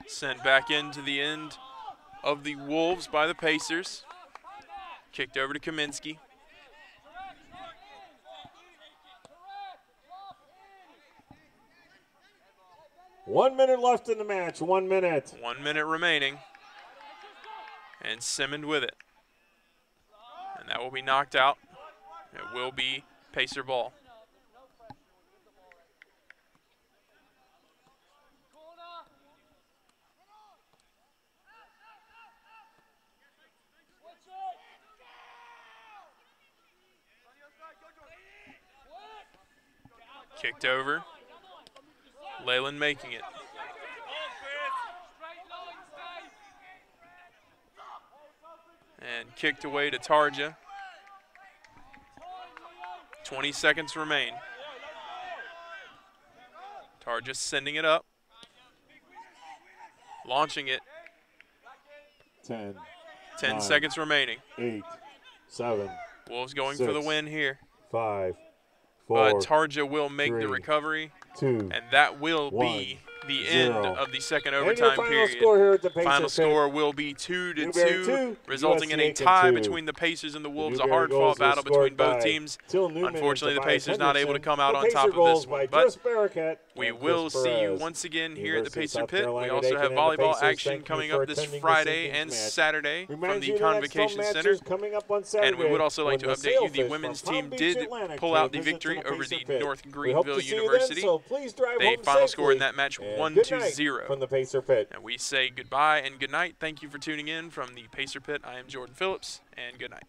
Sent back into the end of the Wolves by the Pacers. Kicked over to Kaminsky. One minute left in the match, 1 minute. 1 minute remaining. And Simmons with it. And that will be knocked out. It will be Pacer ball. Kicked over. Leyland making it. And kicked away to Tarja. 20 seconds remain. Tarja sending it up. Launching it. 10 9 seconds remaining. 8, 7. Wolves going 6, for the win here. 5, 4. But Tarja will make 3, the recovery. 2. And that will 1, be the 0. end of the second And your overtime final period. score here at the Pacer Final pit. score will be 2-2, Newberry 2, resulting in USC a Aiken tie 2. between the Pacers and the Wolves. A Newberry hard-fought goals were battle between scored both by teams. Till Newman and Unfortunately, the Tobias Pacers not able to Henderson. come out The on Pacer top of goals this one. by But Chris Barraquette we and will Chris see you Perez. once again here at the University of Pacer South Pit. We Carolina also Aiken have and the volleyball Pacers, action thank you coming for up this attending Friday evening's and match. Saturday from Reminds the you the next home Convocation match Center. is coming up on Saturday And we would also like to when the update you, the Sailfish women's from team Palm Beach, did Atlantic pull pay out the visit to victory over Pacer the Pit. North We hope Greenville to see you then, University. so please drive They home final score in safely. that match And good night 1-0. from the Pacer Pit. And we say goodbye and good night. Thank you for tuning in from the Pacer Pit. I am Jordan Phillips, and good night.